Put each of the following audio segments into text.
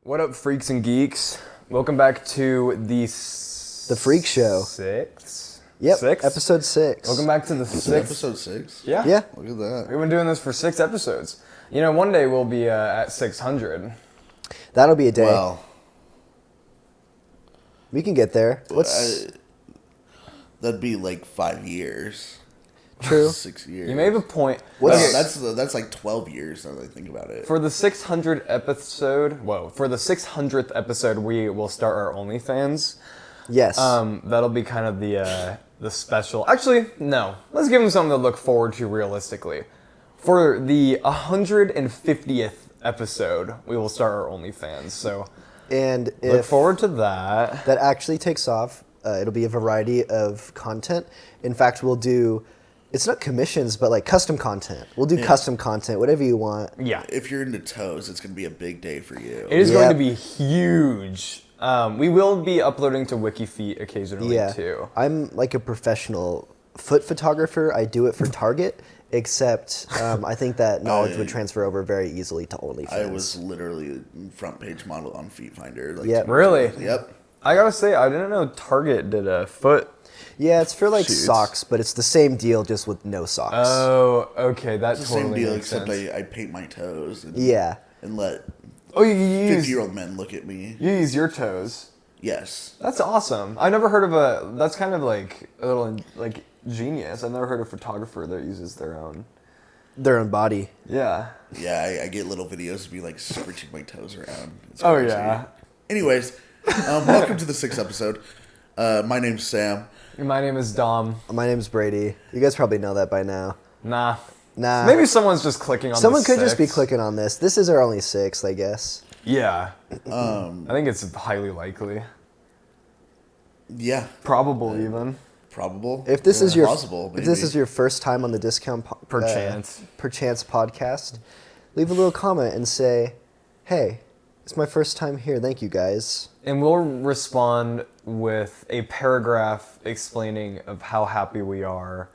What up, freaks and geeks? Welcome back to the Freak Show. Sixth? Yep, Sixth? episode 6. Welcome back to the Is it sixth. episode 6? Yeah. Yeah. Look at that. We've been doing this for 6 episodes. You know, one day we'll be at 600. That'll be a day. Well, We can get there. What's that'd be like 5 years. true? 6 years. You may have a point. What's- Well, that's like 12 years now that I think about it. For the 600th episode, for the 600th episode, we will start our OnlyFans. Yes. That'll be kind of the special. Actually, no. Let's give them something to look forward to realistically. For the 150th episode, we will start our OnlyFans. So and look if forward to that. that actually takes off, it'll be a variety of content. In fact, we'll do, it's not commissions, but like custom content. We'll do custom content, whatever you want. Yeah, If you're into toes, it's going to be a big day for you. it is going to Yep. be huge. We will be uploading to WikiFeet occasionally Yeah. too. I'm like a professional foot photographer. I do it for Target, except I think that knowledge would transfer over very easily to OnlyFans. I was literally a front page model on Feet Finder. Like, Yep. Really? Yep. I gotta say, I didn't know Target did a foot. Yeah, it's for like Shoots. socks, but it's the same deal, just with no socks. Oh, okay, that It's the totally same deal, makes except sense. I paint my toes and, Yeah. and let Oh, you use 50-year-old men look at me. you use your toes. Yes. That's awesome. I never heard of a. That's kind of like a little like genius. I've never heard of a photographer that uses their own. Their own body. Yeah. Yeah, I get little videos of me like scritching my toes around. It's Oh, crazy. yeah. Anyways, welcome to the 6th episode. My name's Sam. My name is Dom. My name's Brady. You guys probably know that by now. Nah. Nah. Maybe someone's just clicking on. Someone the could just be six. clicking on this. This is our only 6th, I guess. Yeah. I think it's highly likely, Yeah, probable even. probable. If this is your possible, if this maybe. is your first time on the discount Perchance. perchance podcast, leave a little comment and say, "Hey, it's my first time here. Thank you guys." And we'll respond with a paragraph explaining of how happy we are.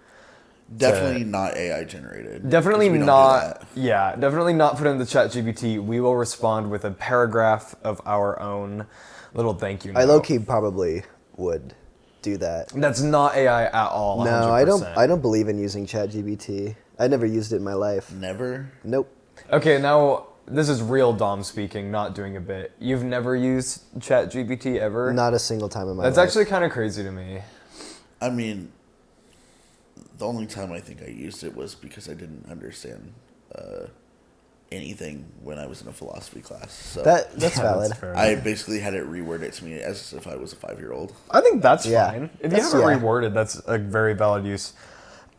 Definitely not AI generated. Definitely 'cause we don't do not. that. Yeah, definitely not put into ChatGPT. We will respond with a paragraph of our own little thank you note. I low key probably would do that. That's not AI at all. No, 100%. I don't. I don't believe in using ChatGPT. I never used it in my life. Never. Nope. Okay, now this is real Dom speaking, not doing a bit. You've never used ChatGPT ever? Not a single time in my That's life. actually kind of crazy to me. I mean, the only time I think I used it was because I didn't understand anything when I was in a philosophy class. So That's Yeah, valid. fair I enough. basically had it reword it to me as if I was a 5-year-old. I think that's Yeah. fine. If you That's- have it yeah. reworded, that's a very valid use.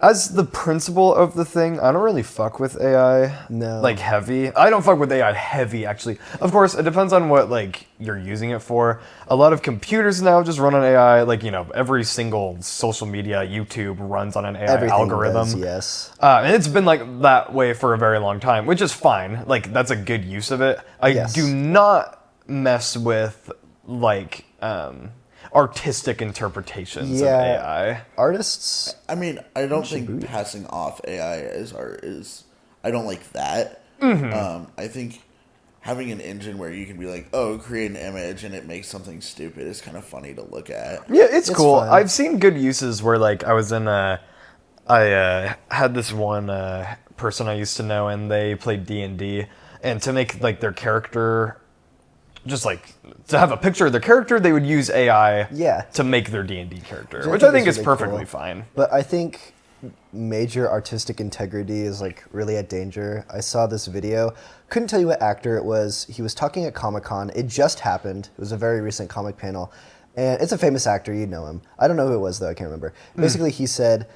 As the principle of the thing, I don't really fuck with AI. No. Like heavy. I don't fuck with AI heavy actually. Of course, it depends on what like you're using it for. A lot of computers now just run on AI. Like every single social media, YouTube runs on an AI Everything algorithm. does, yes. And it's been like that way for a very long time, which is fine. Like that's a good use of it. I Yes. do not mess with like artistic interpretations of AI. Artists. I mean, I don't think passing off AI as art is. I don't like that. Mm-hmm. I think having an engine where you can be like, oh, create an image and it makes something stupid is kind of funny to look at. Yeah, it's cool. fun. I've seen good uses where like I was in I had this one person I used to know and they played D&D and to make like their character just like to have a picture of their character, they would use AI Yeah. to make their D&D character, Which which I I think think is is really perfectly cool. fine. But I think major artistic integrity is like really at danger. I saw this video. Couldn't tell you what actor it was. He was talking at Comic-Con. It just happened. It was a very recent comic panel. And it's a famous actor. You know him. I don't know who it was, though. I can't remember. Basically, he said,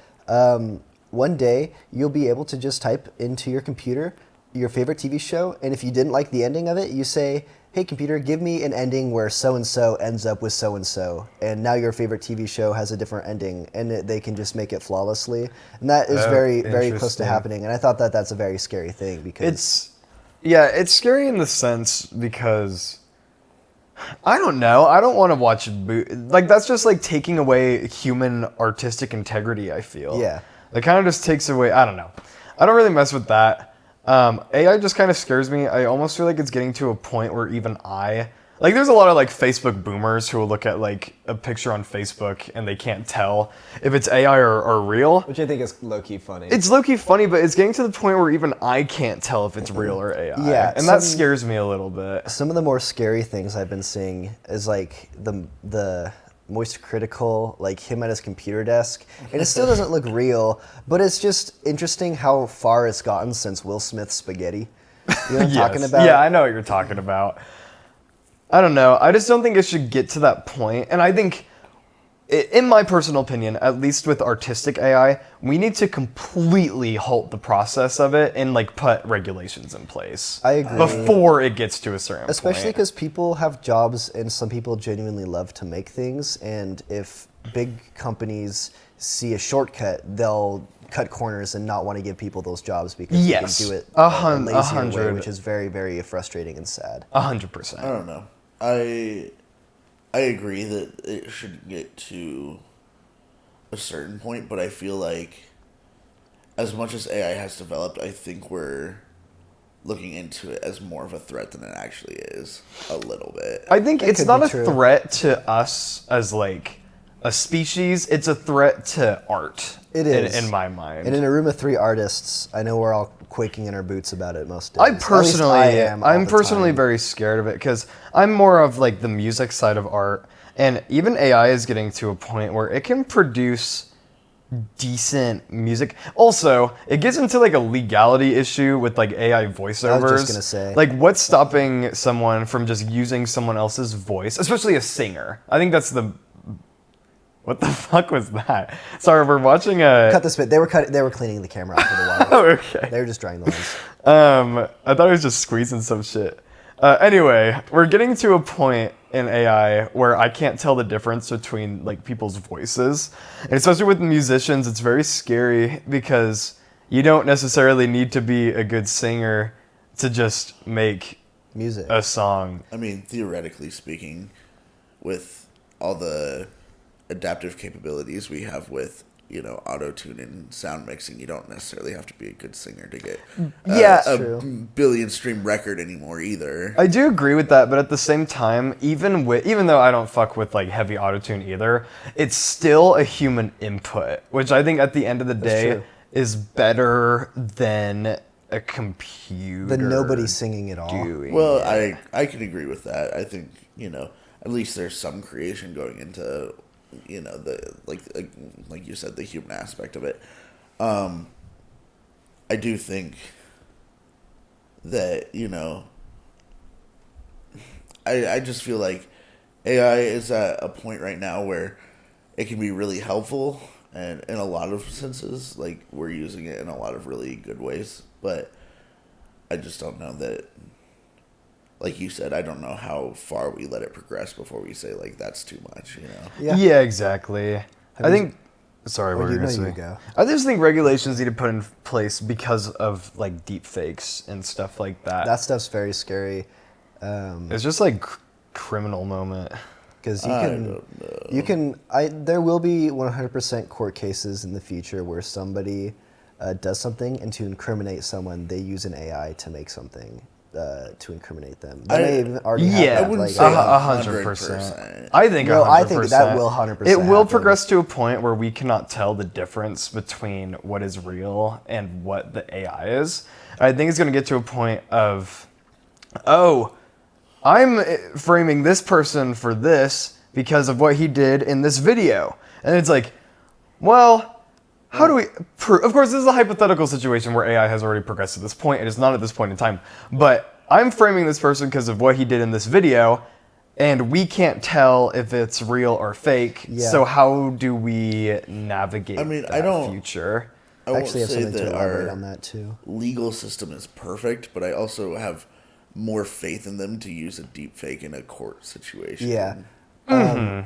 one day you'll be able to just type into your computer your favorite TV show. And if you didn't like the ending of it, you say, hey, computer, give me an ending where so-and-so ends up with so-and-so. And now your favorite TV show has a different ending. And they can just make it flawlessly. And that is Oh, very, very close to interesting. happening. And I thought that that's a very scary thing because... It's scary in the sense because I don't know. I don't want to watch like that's just like taking away human artistic integrity, I feel. Yeah. It kind of just takes away, I don't know. I don't really mess with that. AI just kind of scares me. I almost feel like it's getting to a point where even like there's a lot of like Facebook boomers who will look at like a picture on Facebook and they can't tell if it's AI or real. Which I think is low-key funny. It's low-key funny, but it's getting to the point where even I can't tell if it's real or AI. Yeah, and that scares me a little bit. Some of the more scary things I've been seeing is like the Moist Critical, like him at his computer desk, and it still doesn't look real, but it's just interesting how far it's gotten since Will Smith's spaghetti. You know what I'm talking Yes. about? Yeah, I know what you're talking about. I don't know. I just don't think it should get to that point. And I think, in my personal opinion, at least with artistic AI, we need to completely halt the process of it and like put regulations in place. I agree. Before it gets to a certain Especially point. because people have jobs and some people genuinely love to make things, and if big companies see a shortcut, they'll cut corners and not want to give people those jobs because Yes. they can do it A a lazier way, 100. which is very, very frustrating and sad. 100%. I don't know. I agree that it should get to a certain point, but I feel like as much as AI has developed, I think we're looking into it as more of a threat than it actually is, a little bit. I think That it's could not be a true. threat to us as like a species. It's a threat to art. It is. in my mind. And in a room of 3 artists, I know we're all quaking in our boots about it most days. I At least personally, I am all I'm the personally time. very scared of it because I'm more of like the music side of art, and even AI is getting to a point where it can produce decent music. Also, it gets into like a legality issue with like AI voiceovers. I was just gonna say. Like, what's stopping someone from just using someone else's voice, especially a singer? I think that's the. What the fuck was that? Sorry, we're watching a. Cut this bit. They were cleaning the camera off of the water. Oh, okay. They were just drying the lens. I thought I was just squeezing some shit. Anyway, we're getting to a point in AI where I can't tell the difference between like people's voices, and especially with musicians, it's very scary because you don't necessarily need to be a good singer to just make Music. a song. I mean, theoretically speaking, with all the adaptive capabilities we have with, auto-tune and sound mixing, you don't necessarily have to be a good singer to get Yeah, a true. billion stream record anymore either. I do agree with that, but at the same time, even though I don't fuck with like heavy autotune either, it's still a human input, which I think at the end of the day true. is better than a computer. The nobody singing it all. doing Well, it. I can agree with that. I think, at least there's some creation going into, the like you said, the human aspect of it. I do think that, I just feel like AI is at a point right now where it can be really helpful, and in a lot of senses, like we're using it in a lot of really good ways, but I just don't know that, like you said, I don't know how far we let it progress before we say like that's too much, Yeah. Yeah, exactly. I you- think. Sorry, what Oh, were you you gonna know, say? you go. I just think regulations need to put in place because of like deep fakes and stuff like that. That stuff's very scary. It's just like criminal moment. Because there will be 100% court cases in the future where somebody does something, and to incriminate someone, they use an AI to make something to incriminate them. They may even already have Yeah, that, I wouldn't like, say 100%. I think No, 100%. I think that will 100% It will happen. progress to a point where we cannot tell the difference between what is real and what the AI is. I think it's going to get to a point of, oh, I'm framing this person for this because of what he did in this video. And it's like, well, how do we prove? Of course, this is a hypothetical situation where AI has already progressed to this point. It is not at this point in time. But I'm framing this person because of what he did in this video, and we can't tell if it's real or fake. Yeah. So how do we navigate I mean, that I don't- future? I I won't actually have say something to that elaborate our on that too. legal system is perfect, but I also have more faith in them to use a deep fake in a court situation. Yeah.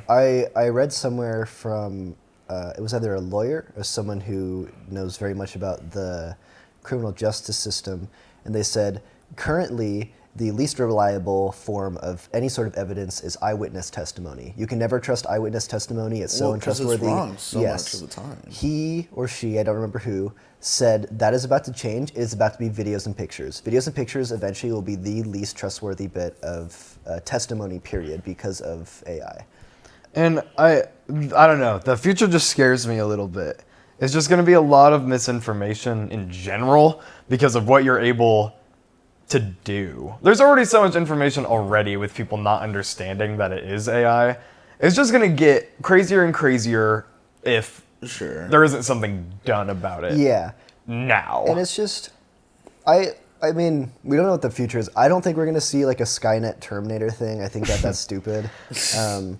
I read somewhere from it was either a lawyer or someone who knows very much about the criminal justice system, and they said currently the least reliable form of any sort of evidence is eyewitness testimony. You can never trust eyewitness testimony. It's so Well, 'cause it's untrustworthy. wrong so much of the time. He or she, I don't remember who, said that is about to change. It's about to be videos and pictures. Videos and pictures eventually will be the least trustworthy bit of testimony, period, because of AI. And I don't know. The future just scares me a little bit. It's just going to be a lot of misinformation in general because of what you're able to do. There's already so much information already with people not understanding that it is AI. It's just going to get crazier and crazier if Sure. there isn't something done about it Yeah. now. And it's just, I mean, we don't know what the future is. I don't think we're gonna see like a Skynet Terminator thing. I think that's stupid.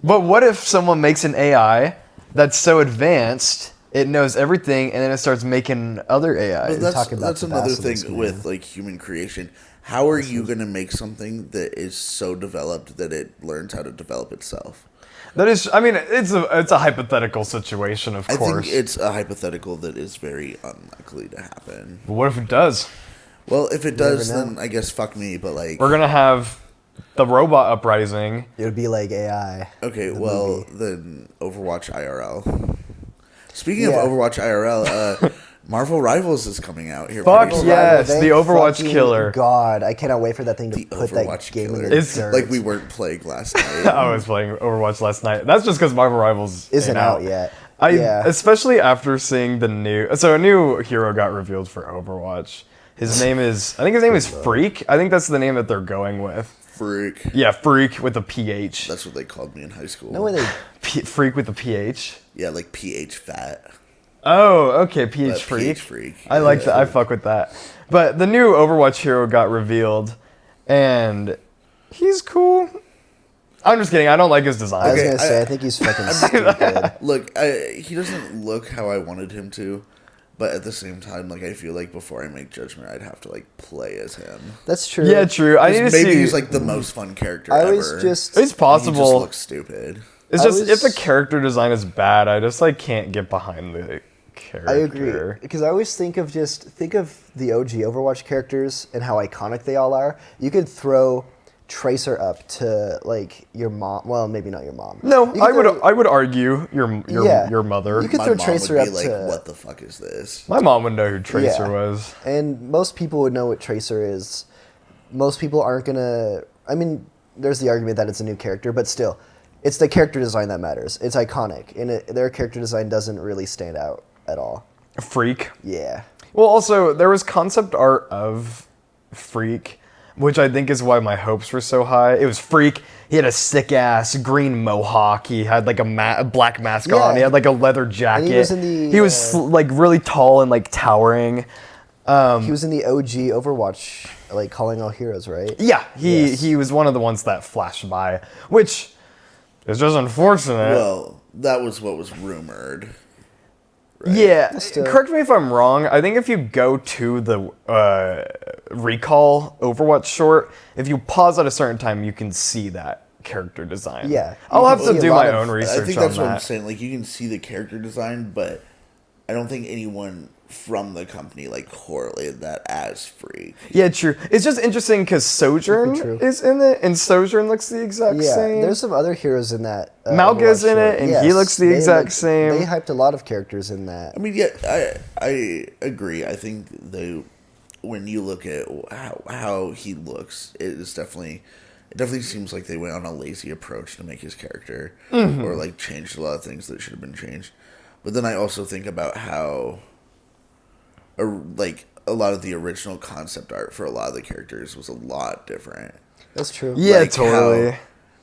But what if someone makes an AI that's so advanced, it knows everything, and then it starts making other AIs? But talking about that's the another basilisk, thing man. with like human creation. How are you going to make something that is so developed that it learns how to develop itself? That is, I mean, it's a hypothetical situation, of I course. think it's a hypothetical that is very unlikely to happen. But what if it does? Well, if it does, never know. then I guess fuck me. But like, We're gonna have the robot uprising. It would be like AI. okay, the well movie. then Overwatch IRL. Speaking Yeah. of Overwatch IRL, Marvel Rivals is coming out here. Fuck pretty soon. yes, Thank the Overwatch fucking killer. God, I cannot wait for that thing to The put that Overwatch game in killer. the It's dirt. Like we weren't playing last night. I was playing Overwatch last night. That's just because Marvel Rivals Isn't ain't out yet. Yeah. Especially after seeing the new. So a new hero got revealed for Overwatch. I think his name is Freak. I think that's the name that they're going with. Freak. Yeah, Freak with a PH. That's what they called me in high school. No way they. Freak with a PH. Yeah, like PH fat. Oh, okay, PH But Freak. PH Freak. I like that. I fuck with that. But the new Overwatch hero got revealed, and he's cool. I'm just kidding. I don't like his design. I was Okay, gonna say, I think he's fucking stupid. Look, he doesn't look how I wanted him to, but at the same time, like I feel like before I make judgment, I'd have to like play as him. That's true. Yeah, true. I need to Maybe see. he's like the most fun character I ever. was just. It's He just possible. looks stupid. It's I just if the was- character design is bad, I just like can't get behind the character. I agree because I always think of the OG Overwatch characters and how iconic they all are. You could throw Tracer up to like your mom. Well, maybe not your mom. No, You could I would throw- I would argue your mother. You could My throw mom Tracer would be up like, to. "What the fuck is this?" My mom would know who Tracer Yeah. was. And most people would know what Tracer is. Most people aren't gonna. I mean, there's the argument that it's a new character, but still, it's the character design that matters. It's iconic, and their character design doesn't really stand out at all. Freak. Yeah. Well, also there was concept art of Freak, which I think is why my hopes were so high. It was Freak. He had a sick ass green mohawk. He had like a black mask on. Yeah. He had like a leather jacket. he was in the, He was like really tall and like towering. He was in the OG Overwatch, like Calling All Heroes, right? Yeah, Yes. he was one of the ones that flashed by, which is just unfortunate. Well, that was what was rumored. Yeah, Still- correct me if I'm wrong. I think if you go to the Recall Overwatch short, if you pause at a certain time, you can see that character design. Yeah, I'll you have can to see a do lot my of- own research I think on that's what I'm that. saying. Like you can see the character design, but I don't think anyone from the company like correlated that as Freak. Yeah, true. It's just interesting because Sojourn True. is in it, and Sojourn looks the exact Yeah, same. there's some other heroes in that. Malga's Overwatch in it, short. and he looks the they exact same. They hyped a lot of characters in that. I mean, yeah, I agree. I think when you look at how he looks, it definitely seems like they went on a lazy approach to make his character, or like changed a lot of things that should have been changed. But then I also think about how, like a lot of the original concept art for a lot of the characters was a lot different. That's true. yeah, Like totally.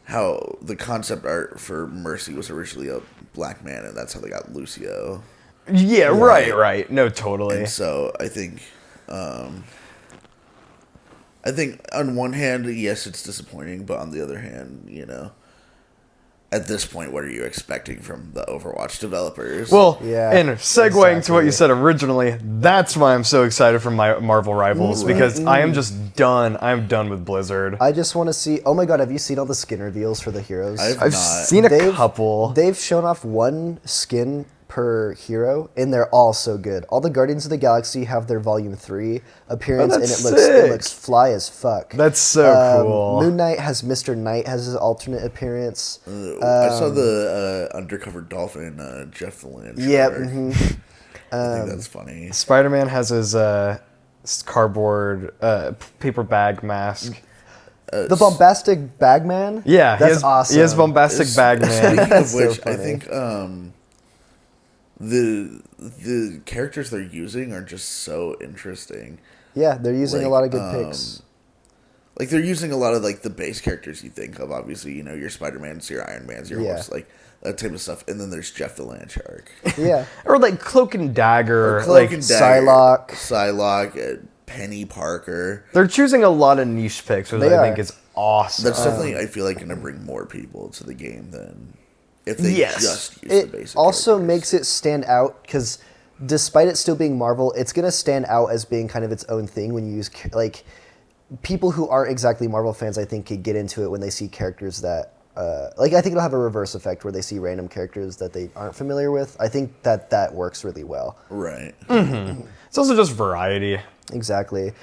How the concept art for Mercy was originally a black man, and that's how they got Lucio. Yeah, right. No, totally. And so I think on one hand, yes, it's disappointing, but on the other hand, at this point, what are you expecting from the Overwatch developers? Well, Yeah, and segueing to what you exactly. said originally, that's why I'm so excited for my Marvel Rivals, because I am just done. I'm done with Blizzard. I just want to see. Oh my god, have you seen all the skin reveals for the heroes? I've I've not. seen a couple. They've shown off one skin per hero, and they're all so good. All the Guardians of the Galaxy have their Volume 3 appearance, and that's it sick. looks fly as fuck. That's so cool. Moon Knight has Mr. Knight has his alternate appearance. I saw the undercover dolphin, Jeff the Land. Yep. I think that's funny. Spider-Man has his cardboard paper bag mask. The bombastic Bagman. Yeah, that's awesome. He has bombastic bag man. Speaking of That's so which, I funny. think the characters they're using are just so interesting. Yeah, they're using a Like, lot of good picks. Like they're using a lot of like the base characters you think of. Obviously, you know your Spider-Mans, your Iron Mans, your Yeah. horse, like that type of stuff. And then there's Jeff the Land Shark, Yeah. Or like Cloak and Dagger. Cloak like and Dagger, Psylocke. Psylocke, Penny Parker. they're choosing a lot of niche picks, which They I think are. is awesome. That's definitely I feel like going to bring more people to the game than if they Yes. just use the It basic. also characters. makes it stand out because despite it still being Marvel, it's gonna stand out as being kind of its own thing when you use like people who aren't exactly Marvel fans. I think could get into it when they see characters that like I think it'll have a reverse effect where they see random characters that they aren't familiar with. I think that works really well. right. It's also just variety. Exactly.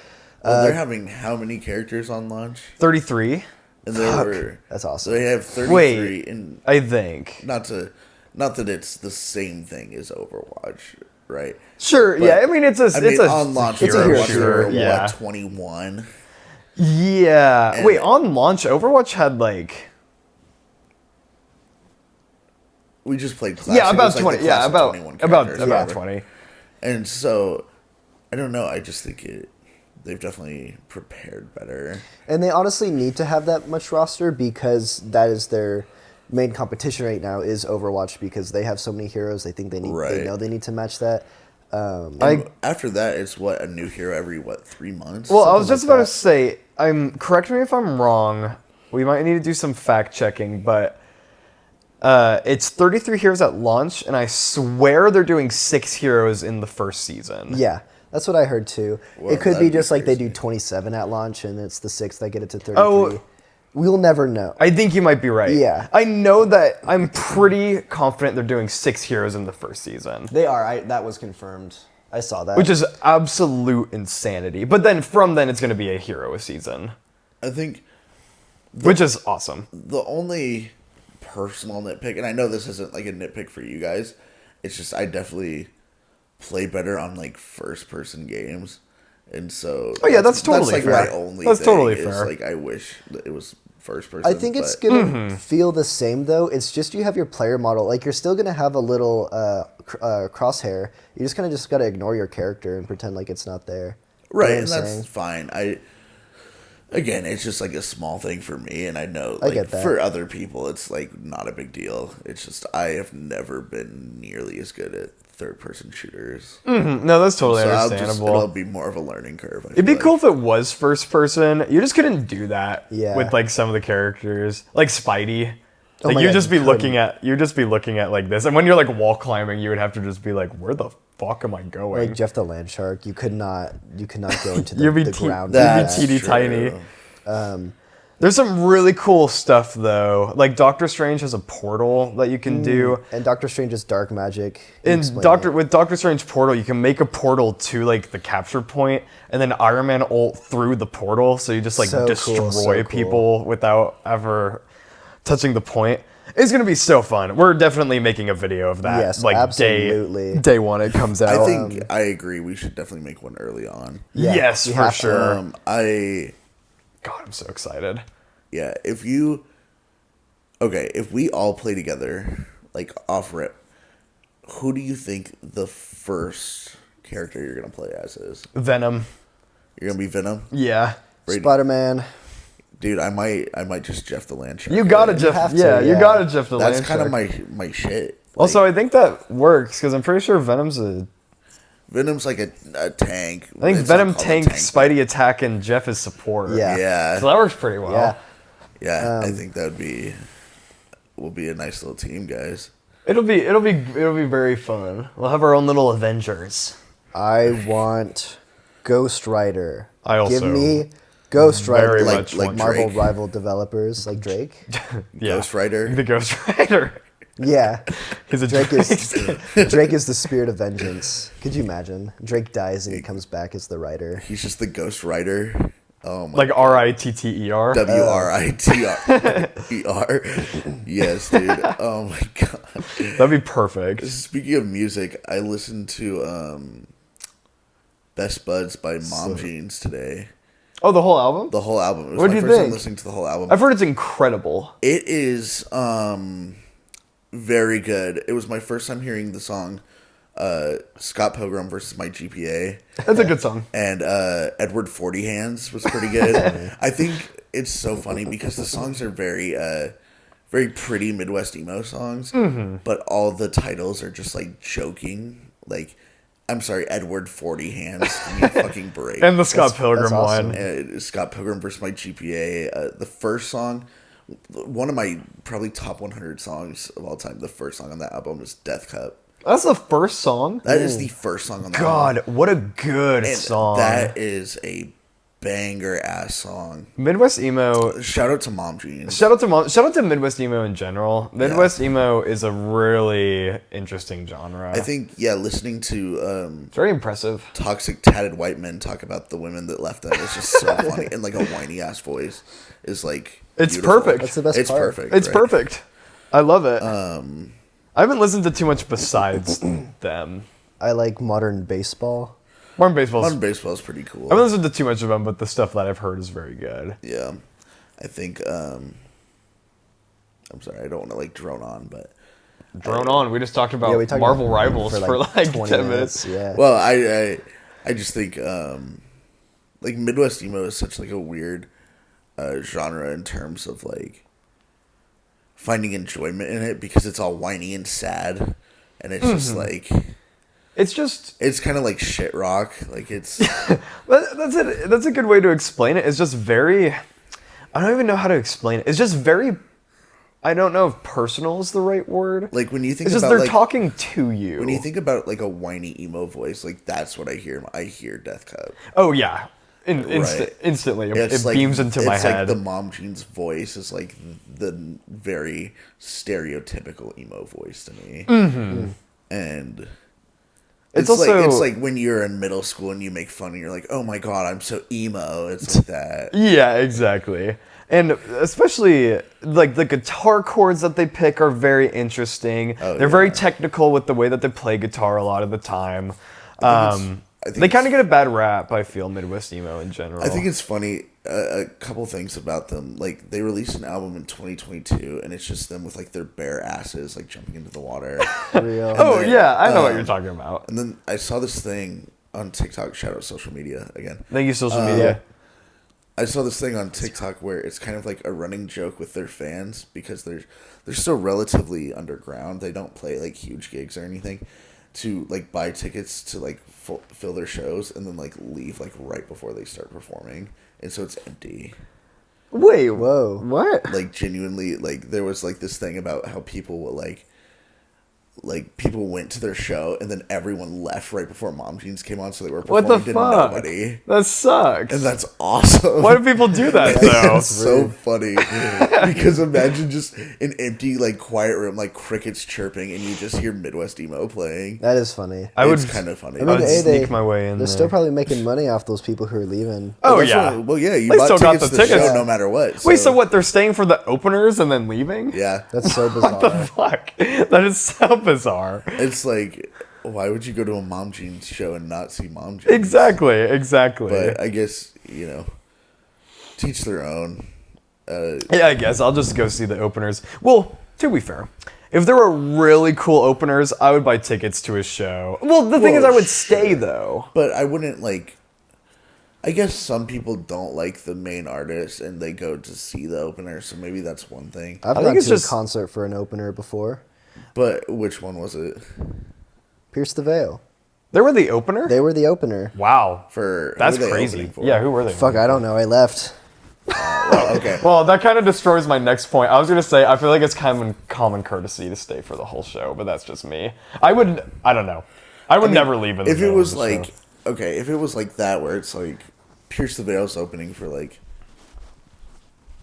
Well, they're having how many characters on launch? 33, And there were That's awesome. They have 33 Wait. and I think. not that it's the same thing as Overwatch, right? Sure, But, yeah. I mean, it's a on launch, it's a Overwatch hero were, shooter, yeah. what, 21? Yeah. And- Wait, on launch, Overwatch had like We just played Classic. yeah, It about was like the 20. Yeah, Classic about 21 about characters, about whatever. 20. And so, I don't know. I just think they've definitely prepared better. And they honestly need to have that much roster because that is their main competition right now is Overwatch because they have so many heroes. They think they Right. know they need to match that. And after that, it's what, a new hero every 3 months? Well, I was just like about that. to say, correct me if I'm wrong. We might need to do some fact checking, but it's 33 heroes at launch, and I swear they're doing 6 heroes in the first season. Yeah, that's what I heard too. Well, it could be that'd be just like they do crazy. 27 at launch and it's the 6th that get it to 33. Oh. We'll never know. I think you might be right. Yeah. I know that I'm pretty confident they're doing 6 heroes in the first season, They are. That was confirmed. I saw that. which is absolute insanity. But then from then, it's going to be a hero a season, I think which is awesome. the only personal nitpick, and I know this isn't like a nitpick for you guys, it's just I definitely play better on like first person games. And so Oh, yeah, that's totally like fair. my only That's thing totally is, fair. like I wish that it was first person. I think it's but- gonna feel the same though. It's just you have your player model. Like you're still gonna have a little crosshair. You just kind of just gotta ignore your character and pretend like it's not there. You know right, what and I'm that's saying? fine. Again, it's just like a small thing for me, and I know I like get that. for other people it's like not a big deal. It's just I have never been nearly as good at third person shooters. No, that's totally So understandable. it'll be more of a learning curve. It'd be cool if it was first person. You just couldn't do that Yeah. with like some of the characters, like Spidey. Oh Like my you'd God, just be you looking at like this, and when you're like wall climbing, you would have to just be like, where the fuck am I going? Like Jeff the Land Shark, you could not go into the, You'd be the te- ground. you'd be like That's that. teeny true. tiny. There's some really cool stuff though. Like Doctor Strange has a portal that you can do. And Doctor Strange's dark magic. You In explain Doctor it. with Doctor Strange portal, you can make a portal to like the capture point, and then Iron Man ult through the portal, so you just like So cool, destroy so cool. people without ever touching the point. It's gonna be so fun. We're definitely making a video of that. Yes, like absolutely. day one it comes out. I think I agree. We should definitely make one early on. Yeah, yes, we for have to. sure. I God, I'm so excited. yeah. If we all play together, like off rip, who do you think the first character you're gonna play as is? Venom. You're gonna be Venom, Yeah. Brady. Spider-Man. Dude. I might just Jeff the Land Shark. You gotta it. Jeff. have to, yeah, you yeah. gotta Jeff the That's Land kind of Shark. my shit. Also, Like, I think that works because I'm pretty sure Venom's a. Venom's like a tank. I think It's not Venom called a tank, tank, but- Spidey attack, and Jeff is support. Yeah. Yeah, So that works pretty well. Yeah. yeah. I think that will be a nice little team, guys. It'll be very fun. We'll have our own little Avengers. I want Ghost Rider. I also Give me Ghost Rider. very Like- much like want Marvel Drake. rival developers like Drake. yeah. Ghost Rider. The Ghost Rider. Yeah. He's a Drake Drake. is Drake is the spirit of vengeance. Could you imagine? Drake dies and he comes back as the writer. He's just the ghost writer. Oh my Like Ritter. WRITER. Yes, dude. Oh my god. That'd be perfect. Speaking of music, I listened to Best Buds by Mom Jeans today. Oh, the whole album? The whole album. It was What my do you first time think? listening to the whole album. I've heard it's incredible. It is very good. It was my first time hearing the song Scott Pilgrim versus My GPA. That's a good song. And Edward 40 Hands was pretty good. I think it's so funny because the songs are very very pretty Midwest emo songs, but all the titles are just like joking. Like, I'm sorry, Edward 40 Hands. Give me a fucking break. And the Scott Pilgrim that's awesome. one. Scott Pilgrim versus My GPA. The first song, one of my probably top 100 songs of all time. The first song on that album is Death Cup. That's the first song? That is the first song on the album. God, what a good And song. that is a banger ass song. Midwest emo. Shout out to Mom Jeans. Shout out to Midwest emo in general. Midwest emo is a really interesting genre. I think, listening to it's very impressive. toxic tatted white men talk about the women that left them is just so funny. And like a whiny ass voice is like It's beautiful. perfect. That's the best It's part. perfect. It's right? perfect. I love it. I haven't listened to too much besides them. I like modern baseball. Modern Baseball's. Modern Baseball is pretty cool. I haven't listened to too much of them, but the stuff that I've heard is very good. Yeah. I think I'm sorry, I don't want to like drone on, but Drone on. We just talked about we talked Marvel about Rivals for like 20 10 minutes. Yeah. well, I just think like Midwest emo is such like a weird genre in terms of like finding enjoyment in it because it's all whiny and sad, and it's just like It's just it's kind of like shit rock. Like it's that's it. That's a good way to explain it. It's just very. I don't even know how to explain it. It's just very. I don't know if personal is the right word. like when you think It's just about they're like talking to you. when you think about like a whiny emo voice, like that's what I hear. I hear Death Cup. Oh yeah, Right. instantly it It's like, beams into my it's head. like the Mom Jeans voice is like the very stereotypical emo voice to me. Mm-hmm. And It's like also- it's like when you're in middle school and you make fun and you're like, oh my god, I'm so emo. It's like that. Yeah, exactly. And especially like the guitar chords that they pick are very interesting. Oh, They're very yeah. technical with the way that they play guitar a lot of the time. I think They kind of it's- get a bad rap, I feel, Midwest emo in general. I think it's funny. A couple things about them. Like they released an album in 2022, and it's just them with like their bare asses like jumping into the water. Real. Oh then, yeah, I know what you're talking about. And then I saw this thing on TikTok. Shout out social media again. Thank you, social media. I saw this thing on TikTok where it's kind of like a running joke with their fans because they're still relatively underground. They don't play like huge gigs or anything. To like buy tickets to like fill their shows and then like leave like right before they start performing, and so it's empty. Wait, Whoa. what? Like genuinely, like there was like this thing about how people will like people went to their show and then everyone left right before Mom Jeans came on, so they were What performing the to fuck? nobody, That sucks. and that's awesome. Why do people do that though? It's so funny because imagine just an empty like quiet room, like crickets chirping, and you just hear Midwest emo playing. That is funny. I would It's kind of funny. I would hey, sneak my way in They're there. still probably making money off those people who are leaving. Oh That's yeah. what- well, yeah, you They bought still got tickets the to the tickets. show no matter what. Wait, so what? They're staying for the openers and then leaving? Yeah, That's so bizarre. The fuck? That is so bizarre. it's like, why would you go to a Mom Jeans show and not see Mom Jeans? Exactly. But I guess teach their own. Yeah, I guess I'll just go see the openers. Well, to be fair, if there were really cool openers, I would buy tickets to a show. Well, the thing is, I would stay though. But I wouldn't like. I guess some people don't like the main artist and they go to see the opener, so maybe that's one thing. I've I gone think it's to just- a concert for an opener before. But which one was it? Pierce the Veil. They were the opener. They were the opener. Wow, For who that's were they crazy. opening for? Yeah, who were they? Fuck, I don't know. I left. Well, okay. Well, that kind of destroys my next point. I was gonna say I feel like it's kind of common courtesy to stay for the whole show, but that's just me. I don't know. I would never leave in the If it middle was of the show. like if it was like that where it's like Pierce the Veil's opening for like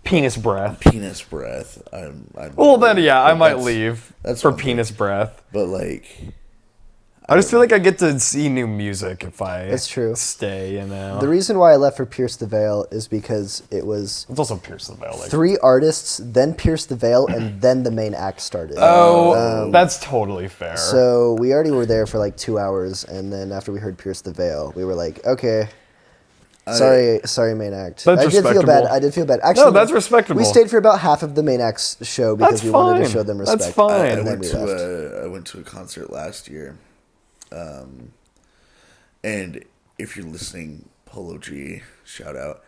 Penis breath. Penis breath. I'm Well, then, yeah, I might that's- leave that's for one thing. penis breath. But like, I just feel like I get to see new music if I That's true. stay, you know. The reason why I left for Pierce the Veil is because it was It's also Pierce the Veil. Like, 3 artists, then Pierce the Veil, and then the main act started. that's totally fair. So we already were there for like 2 hours, and then after we heard Pierce the Veil, we were like, okay. Sorry, main act. That's I did feel bad. respectable. I did feel bad. Actually, that's respectable. We stayed for about half of the main act's show because That's we wanted to fine. show them That's respect. fine. I And then went we left. to I went to a concert last year, and if you're listening, Polo G, shout out.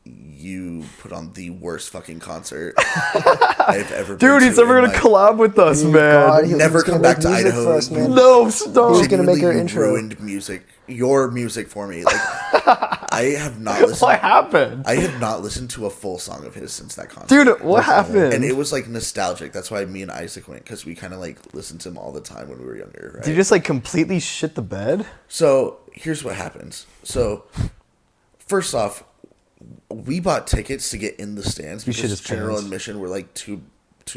You put on the worst fucking concert I've ever been Dude, to he's never in gonna my- collab with us, man. God, he Never was gonna come back make to music Idaho. for us, man. No, stop. He's gonna make our Genuinely, intro. you ruined your music for me. Like, I have not listened. What happened? I have not listened to a full song of his since that concert. Dude, what happened? And it was like nostalgic. That's why me and Isaac went, because we kind of like listened to him all the time when we were younger. Right? Did you just like completely shit the bed? So here's what happens. So first off, we bought tickets to get in the stands He shit because his general pants. admission were like too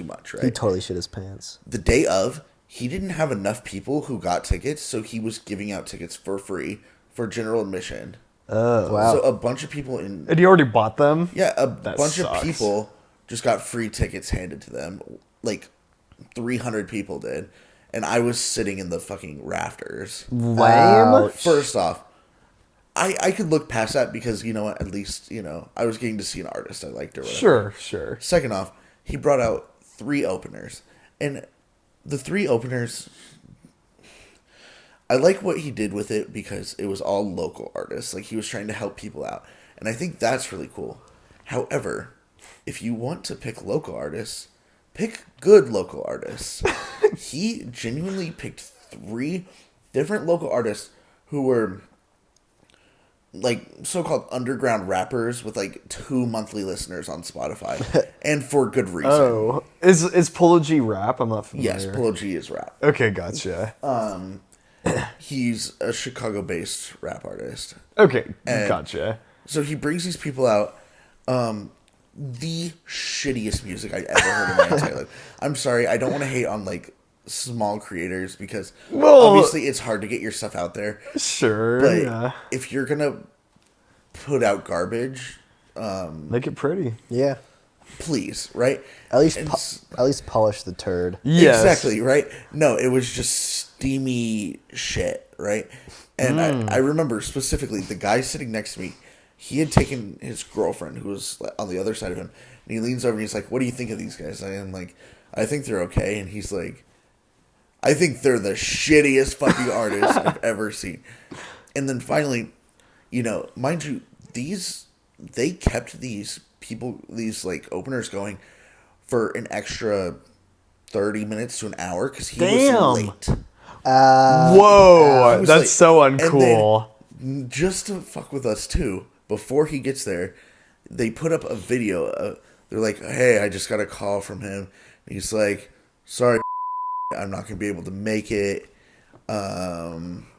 much, right? He totally shit his pants. The day of, he didn't have enough people who got tickets, so he was giving out tickets for free for general admission. Wow. So a bunch of people in And you already bought them? yeah, a That bunch of sucks. people just got free tickets handed to them. Like 300 people did. And I was sitting in the fucking rafters. Lame. Ouch. First off, I could look past that because, you know what, at least, you know, I was getting to see an artist I liked or whatever. Sure. Second off, he brought out 3 openers. And the 3 openers, I like what he did with it because it was all local artists. Like, he was trying to help people out. And I think that's really cool. However, if you want to pick local artists, pick good local artists. He genuinely picked 3 different local artists who were like so-called underground rappers with like 2 monthly listeners on Spotify, and for good reason. Oh, is Polo G rap? I'm not familiar. Yes, Polo G is rap. Okay, gotcha. He's a Chicago-based rap artist. Okay, And- gotcha. So he brings these people out. The shittiest music I ever heard in my entire life. I'm sorry, I don't want to hate on like small creators because Well- obviously it's hard to get your stuff out there. Sure. But Yeah. if you're gonna put out garbage, Make it pretty. Yeah. please, right? At least, And at least polish the turd. Yes. Exactly, right? No, it was just steamy shit, right? And I remember specifically the guy sitting next to me, he had taken his girlfriend who was on the other side of him, and he leans over and he's like, "What do you think of these guys?" And I'm like, "I think they're okay." And he's like, "I think they're the shittiest fucking artists I've ever seen." And then finally, you know, mind you, they kept these people, these like openers going for an extra 30 minutes to an hour because he Damn. was late. Whoa, He was that's late. so And then, uncool. just to fuck with us too, before he gets there, they put up a video. They're like, "Hey, I just got a call from him." And he's like, "Sorry, I'm not gonna be able to make it.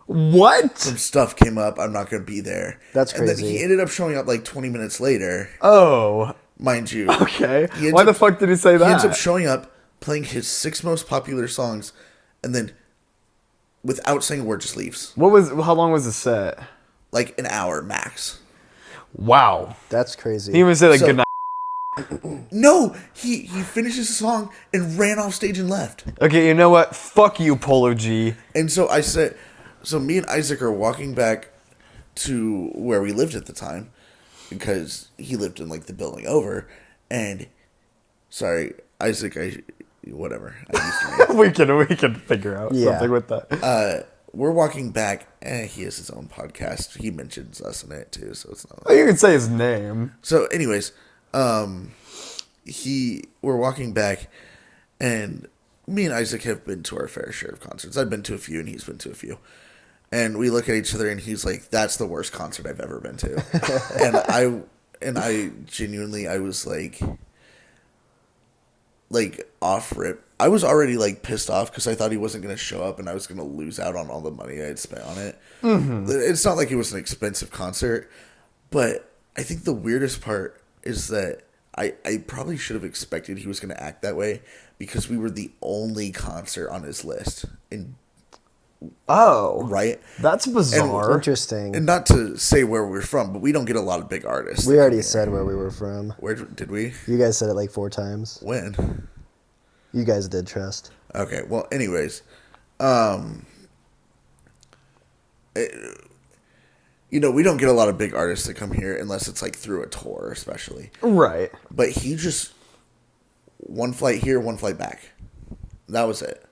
What? Some stuff came up. I'm not gonna be there." That's And then crazy. he ended up showing up like 20 minutes later, Oh, mind you. okay. He ends Why the up- fuck did he say He that? ends up showing up, playing his 6 most popular songs, and then, without saying a word, just leaves. How long was the set? Like an hour max. Wow. That's crazy. He even said like So- good night. No, he finishes the song and ran off stage and left. Okay, you know what? Fuck you, Polo G. And so I said, so me and Isaac are walking back to where we lived at the time because he lived in like the building over. And sorry, Isaac, whatever. I used to we can figure out Yeah. something with that. we're walking back, and he has his own podcast. He mentions us in it too, so it's not. Oh, you can say his name. So, anyways, we're walking back, and me and Isaac have been to our fair share of concerts. I've been to a few, and he's been to a few. And we look at each other, and he's like, "That's the worst concert I've ever been to." and I genuinely, I was like off rip. I was already like pissed off because I thought he wasn't going to show up, and I was going to lose out on all the money I had spent on it. Mm-hmm. It's not like it was an expensive concert, but I think the weirdest part is that I probably should have expected he was going to act that way because we were the only concert on his list. Oh, Right? that's bizarre. Interesting. And not to say where we're from, but we don't get a lot of big artists. We already said where we were from. Where did we? You guys said it like 4 times. When? You guys did, Trust. Okay, well, anyways, you know, we don't get a lot of big artists that come here unless it's like through a tour, especially. Right. But he just one flight here, one flight back. That was it.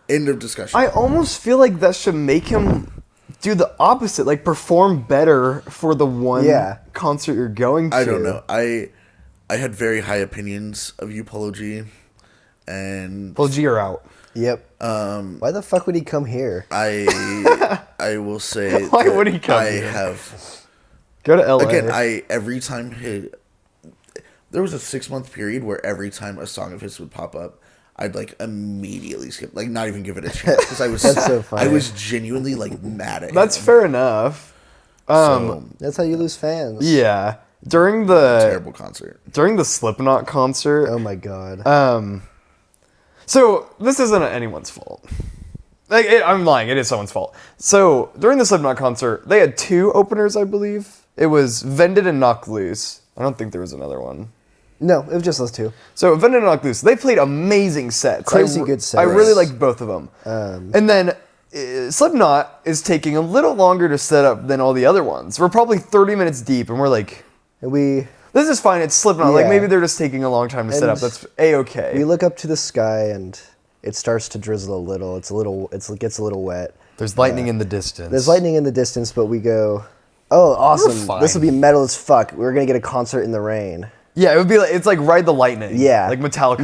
End of discussion. I almost feel like that should make him do the opposite, like perform better for the one concert you're going to. I don't know. I had very high opinions of you, Polo G, and Well, G, you're out. Yep. Why the fuck would he come here? I will say Why that would he come I here? have Go to LA. again. Every time there was a 6-month period where every time a song of his would pop up, I'd like immediately skip, like not even give it a chance because I was That's so funny. I was genuinely like mad at That's him. fair enough. So, That's how you lose fans. Yeah. During the terrible concert. Slipknot concert, Oh my god. so this isn't anyone's fault. Like, I'm lying. It is someone's fault. So during the Slipknot concert, they had 2 openers, I believe. It was Vended and Knocked Loose. I don't think there was another one. No, it was just those 2. So Vended and Knocked Loose, they played amazing sets. Crazy good sets. I really liked both of them. And then Slipknot is taking a little longer to set up than all the other ones. We're probably 30 minutes deep, and we're like, And we this is fine. It's Slipknot. Like, Yeah. maybe they're just taking a long time to set And up. That's A-okay. we look up to the sky and it starts to drizzle a little. It gets a little wet. There's lightning in the distance. There's lightning in the distance, but we go, "Oh, awesome. fine. This will be metal as fuck. We're going to get a concert in the rain." Yeah, it would be like, it's like Ride the Lightning. Yeah. Like Metallica.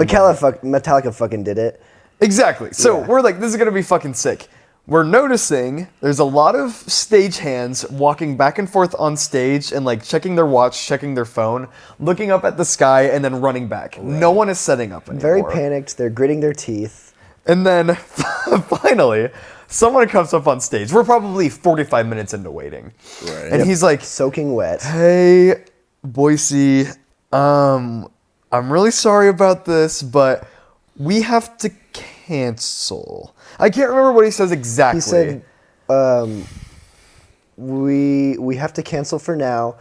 Metallica fucking did it. Exactly. So Yeah. we're like, this is going to be fucking sick. We're noticing there's a lot of stagehands walking back and forth on stage and like checking their watch, checking their phone, looking up at the sky, and then running back. No one is setting up anymore. Very panicked. They're gritting their teeth. And then finally, someone comes up on stage. We're probably 45 minutes into waiting. Right. And he's like, Soaking wet. "Hey, Boise, I'm really sorry about this, but we have to cancel." I can't remember what he says exactly. He said, "We have to cancel for now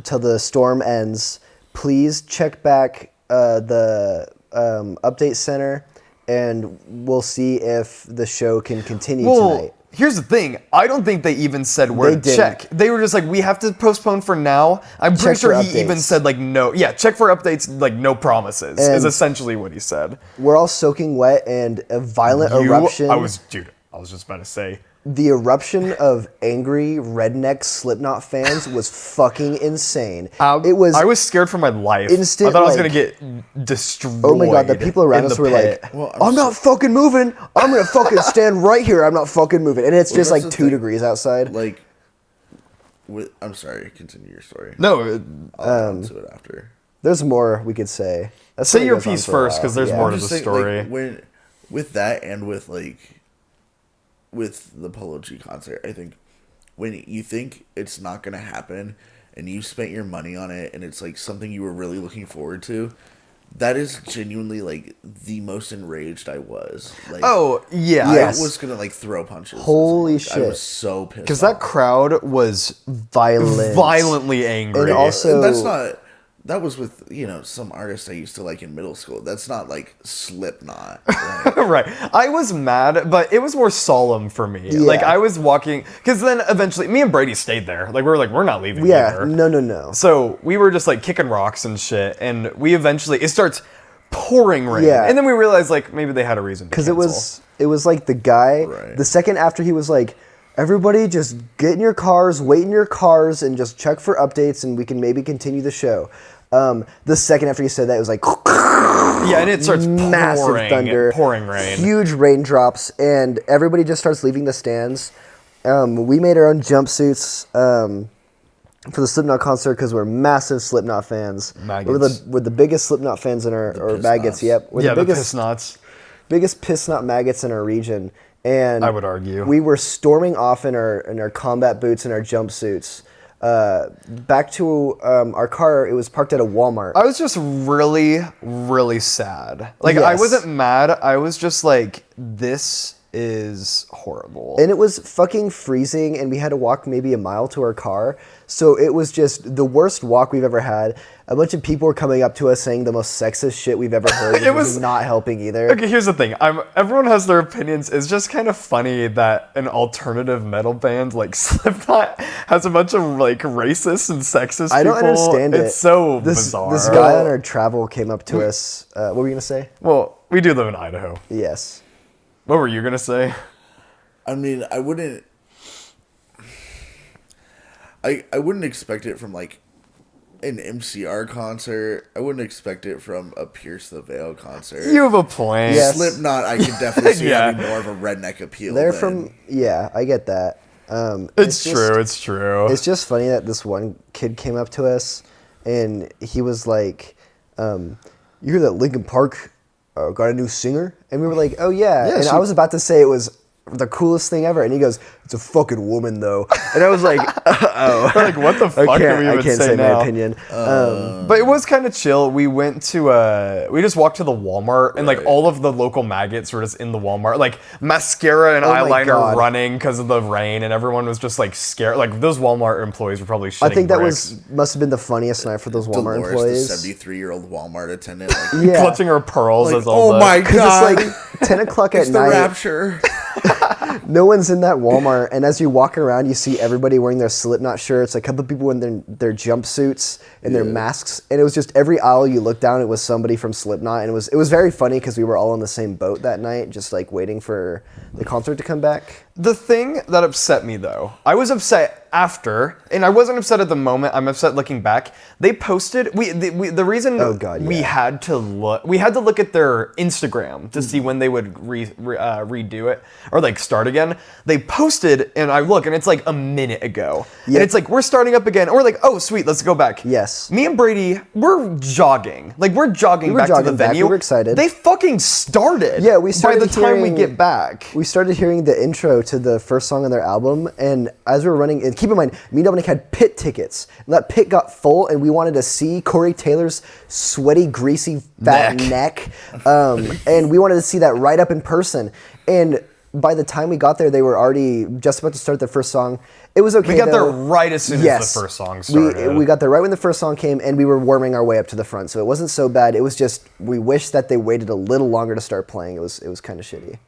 till the storm ends. Please check back the update center, and we'll see if the show can continue tonight." Here's the thing. I don't think they even said where They to didn't. check. They were just like, "We have to postpone for now." I'm pretty Check sure for he even updates. said like, "No, yeah, check for updates, like no promises," is And- essentially what he said. We're all soaking wet, and a violent eruption. I was just about to say. The eruption of angry redneck Slipknot fans was fucking insane. It was. I was scared for my life. instant, I thought I was like- gonna get destroyed. Oh my god, the people around in us the were pit. like, Well, I'm not fucking moving. I'm gonna fucking stand right here. I'm not fucking moving. And it's just that's like the 2 thing. degrees outside. Like, I'm sorry. Continue your story. "No, I'll get into it after. There's more we could say. That say story your goes on piece for a first, while. because there's Yeah. more to I'm the just saying, story." like, when with that and with with the Polo G concert, I think when you think it's not gonna happen and you spent your money on it and it's like something you were really looking forward to, that is genuinely like the most enraged I was. Like, Oh yeah, Yes. I was gonna like throw punches. Holy I shit. was so pissed because that off. crowd was Violent. violently angry. And also- And that's not. That was with some artists I used to like in middle school. That's not like Slipknot. Right? Right. I was mad, but it was more solemn for me. Like Yeah. I was walking, because then eventually, me and Brady stayed there. Like we were like, we're not leaving. Yeah, either. no. So we were just like kicking rocks and shit, and we eventually it starts pouring rain, Yeah. and then we realized like maybe they had a reason. Because it was like the guy, Right. the second after he was like, everybody just get in your cars, wait in your cars, and just check for updates, and we can maybe continue the show. The second after he said that, it was like yeah, and it starts massive thunder, pouring rain. huge raindrops, and everybody just starts leaving the stands. We made our own jumpsuits for the Slipknot concert because we're massive Slipknot fans. Maggots. We're the biggest Slipknot fans in our or piss maggots. knots. Yep, we're Yeah, the the biggest piss knots. biggest piss knot maggots in our region. And I would argue. we were storming off in our combat boots and our jumpsuits Back to our car, it was parked at a Walmart. I was just really, really sad. Like, I Yes. wasn't mad. I was just like, this is horrible. And it was fucking freezing, and we had to walk maybe a mile to our car. So it was just the worst walk we've ever had. A bunch of people were coming up to us saying the most sexist shit we've ever heard. It which was was- not helping either. Okay, here's the thing. Everyone has their opinions. It's just kind of funny that an alternative metal band like Slipknot has a bunch of like racist and sexist I don't people. understand it. It's so this, bizarre. This guy on our travel came up to us. What were you gonna say? Well, we do live in Idaho. Yes. What were you gonna say? I mean, I wouldn't expect it from like an MCR concert. I wouldn't expect it from a Pierce the Veil concert. You have a point. Yes. Slipknot, I could definitely see Yeah. having more of a redneck appeal. They're than- from. Yeah, I get that. It's just- true. It's true. It's just funny that this one kid came up to us, and he was like, "You hear that Linkin Park got a new singer?" And we were like, "Oh yeah." Yeah, and she- I was about to say it was the coolest thing ever, and he goes, "It's a fucking woman though," and I was like, "Oh." Like, what the fuck I do can't, we I even can't say say now? my opinion. But it was kind of chill. We went to we just walked to the Walmart, and like Right. all of the local maggots were just in the Walmart, like mascara and Oh my eyeliner God. running because of the rain, and everyone was just like scared. Like those Walmart employees were probably shitting I think that bricks, must have been the funniest night for those Walmart Dolores, employees. the 73-year-old Walmart attendant. Like, Yeah, clutching her pearls like, as all oh the, my because god, it's like 10 o'clock at it's the night. rapture. No one's in that Walmart, and as you walk around, you see everybody wearing their Slipknot shirts. A couple of people in their jumpsuits and their Yeah. masks, and it was just every aisle you looked down, it was somebody from Slipknot, and it was very funny because we were all in the same boat that night, just like waiting for the concert to come back. The thing that upset me though, I was upset after, and I wasn't upset at the moment. I'm upset looking back. They posted the reason Oh, God, we yeah. had to look at their Instagram to see when they would redo it or like start again. They posted, and I look, and it's like a minute ago, and Yep. it's like we're starting up again. And we're like, oh sweet, let's go back. Yes. Me and Brady, we're jogging, like we're jogging We were back to the jogging back. venue. We were excited. They fucking started. Yeah, we started by the time we hearing- get back. We started hearing the intro to the first song on their album, and as we were running, and keep in mind, me and Dominic had pit tickets, and that pit got full, and we wanted to see Corey Taylor's sweaty, greasy, fat neck, and we wanted to see that right up in person. And by the time we got there, they were already just about to start their first song. It was okay. We got there though. right as soon as the first song started. We got there right when the first song came, and we were worming our way up to the front, so it wasn't so bad. It was just we wish that they waited a little longer to start playing. It was kind of shitty.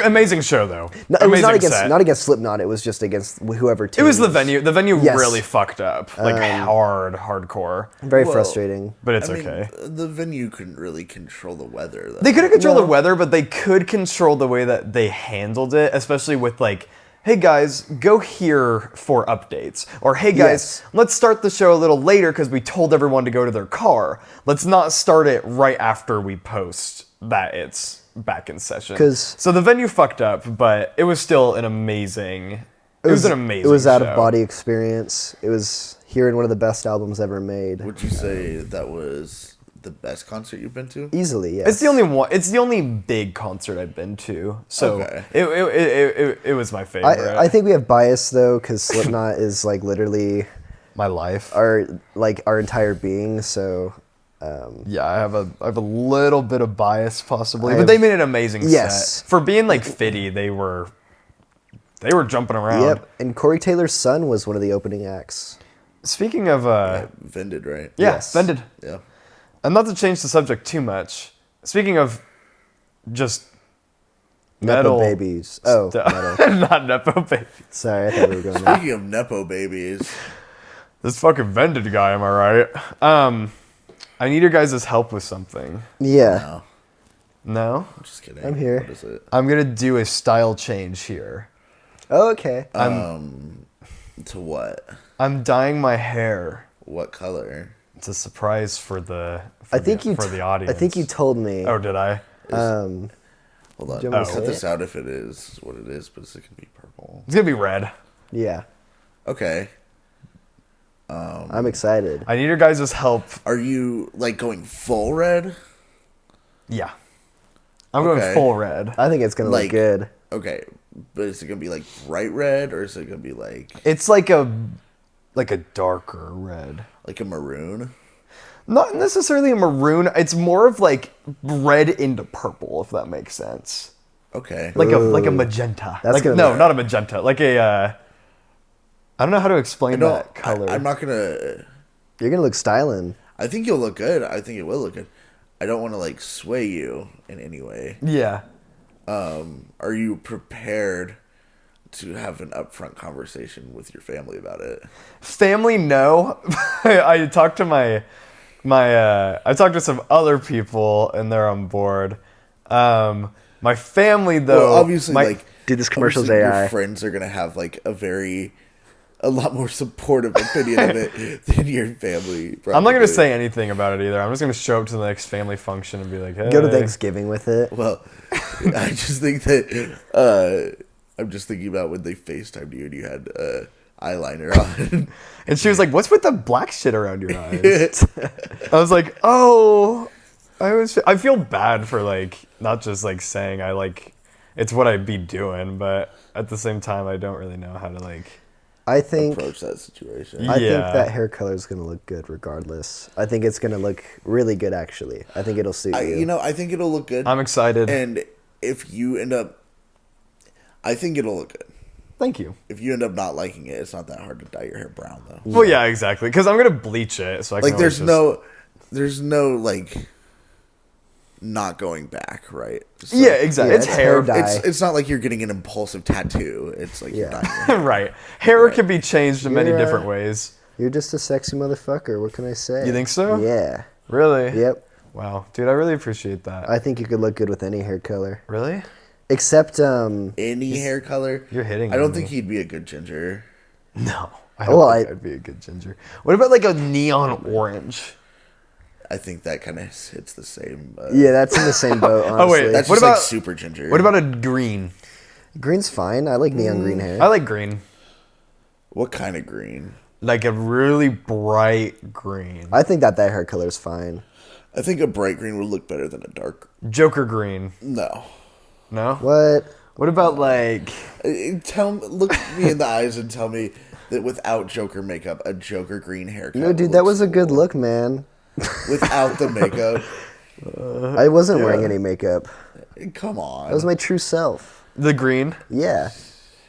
Amazing show though. No, it was not Amazing against set. not against Slipknot. It was just against whoever. It was the team venue. The venue Yes. really fucked up, like hardcore. Very Well, frustrating. But it's I mean, okay. the venue couldn't really control the weather. Though. They couldn't control No. the weather, but they could control the way that they handled it, especially with like, hey guys, go here for updates. Or hey guys, Yes. let's start the show a little later because we told everyone to go to their car. Let's not start it right after we post that it's back in session. 'Cause- so the venue fucked up, but it was still an amazing. It was an amazing. It was out show. of body experience. It was hearing one of the best albums ever made. Would you say that was the best concert you've been to? Easily, yes. It's the only one. It's the only big concert I've been to, so Okay. it was my favorite. I think we have bias though, because Slipknot is like literally my life. our entire being. So Yeah, I have a little bit of bias possibly, I but have- they made an amazing Yes. set. For being like Fitty, they were jumping around. yep. And Corey Taylor's son was one of the opening acts. Speaking of Vended, right? yeah, Yes. Vended. Yeah. And not to change the subject too much. Speaking of just metal Nepo babies. Oh, metal. not nepo baby. Sorry, I thought we were going there. Speaking of nepo babies, This fucking Vended guy, am I right? I need your guys' help with something. Yeah, no, No? I'm just kidding. I'm here. What is it? I'm gonna do a style change here. Oh, okay. To what? I'm dyeing my hair. What color? It's a surprise for the I think for the audience. I think you told me. Oh, did I? Um, Hold on. Do you I'll want me to cut say this out if it is what it is, but it's gonna be purple. It's gonna be red. yeah, Okay. I'm excited. I need your guys' help. Are you like going full red? Yeah. I'm going Okay. full red. I think it's gonna Like- look good. Okay, but is it gonna be like bright red or is it gonna be like? It's like a Like a darker red. Like a maroon? Not necessarily a maroon. It's more of like red into purple, if that makes sense. Okay. Like a magenta. That's like, gonna no, be- not a magenta. Like a. I don't know how to explain that color. I'm not gonna. You're gonna look styling. I think you'll look good. I think it will look good. I don't want to like sway you in any way. Yeah. Are you prepared to have an upfront conversation with your family about it? Family, no. I talked to I talked to some other people and they're on board. My family though. Well, obviously, like Dude, this commercial's obviously AI. Your friends are gonna have like a lot more supportive opinion of it than your family. I'm not gonna probably. say anything about it either. I'm just gonna show up to the next family function and be like, hey. Go to Thanksgiving with it. Well, I just think that I'm just thinking about when they FaceTimed you and you had eyeliner on. And she was like, what's with the black shit around your eyes? I was like, oh, I feel bad for like, not just like saying it's what I'd be doing, but at the same time, I don't really know how to like. I think Approach that situation. I think Yeah. that hair color is gonna look good regardless. I think it's gonna look really good actually. I think it'll suit you. I think it'll look good. I'm excited. And if you end up, I think it'll look good. Thank you. If you end up not liking it, it's not that hard to dye your hair brown though. Well, yeah, exactly. Because I'm gonna bleach it, so I can Like always there's no like not going back, right? So Yeah, exactly. Yeah, it's it's hair. hair dye. It's not like you're getting an impulsive tattoo. It's like you're Yeah. dyeing your hair. Right. Hair can be changed in many You're, different ways. You're just a sexy motherfucker. What can I say? You think so? Yeah. Really? Yep. Wow, dude, I really appreciate that. I think you could look good with any hair color. Really? Except Any hair color. You're hitting I don't on think me. he'd be a good ginger. No. I don't Well, think I'd be a good ginger. What about like a neon orange? I think that kind of hits the same. yeah, that's in the same boat, honestly. Oh, wait, That's What just like about- super ginger. What about a green? Green's fine. I like neon green hair. I like green. what kind of green? Like a really bright green. I think that hair color's fine. I think a bright green would look better than a dark. Joker green. No. No? What? What about like Look me in the eyes and tell me that without Joker makeup, a Joker green haircut. No, dude, that looks was a good cool. look, man. Without the makeup. I wasn't wearing any makeup. Come on. That was my true self. the green? Yeah.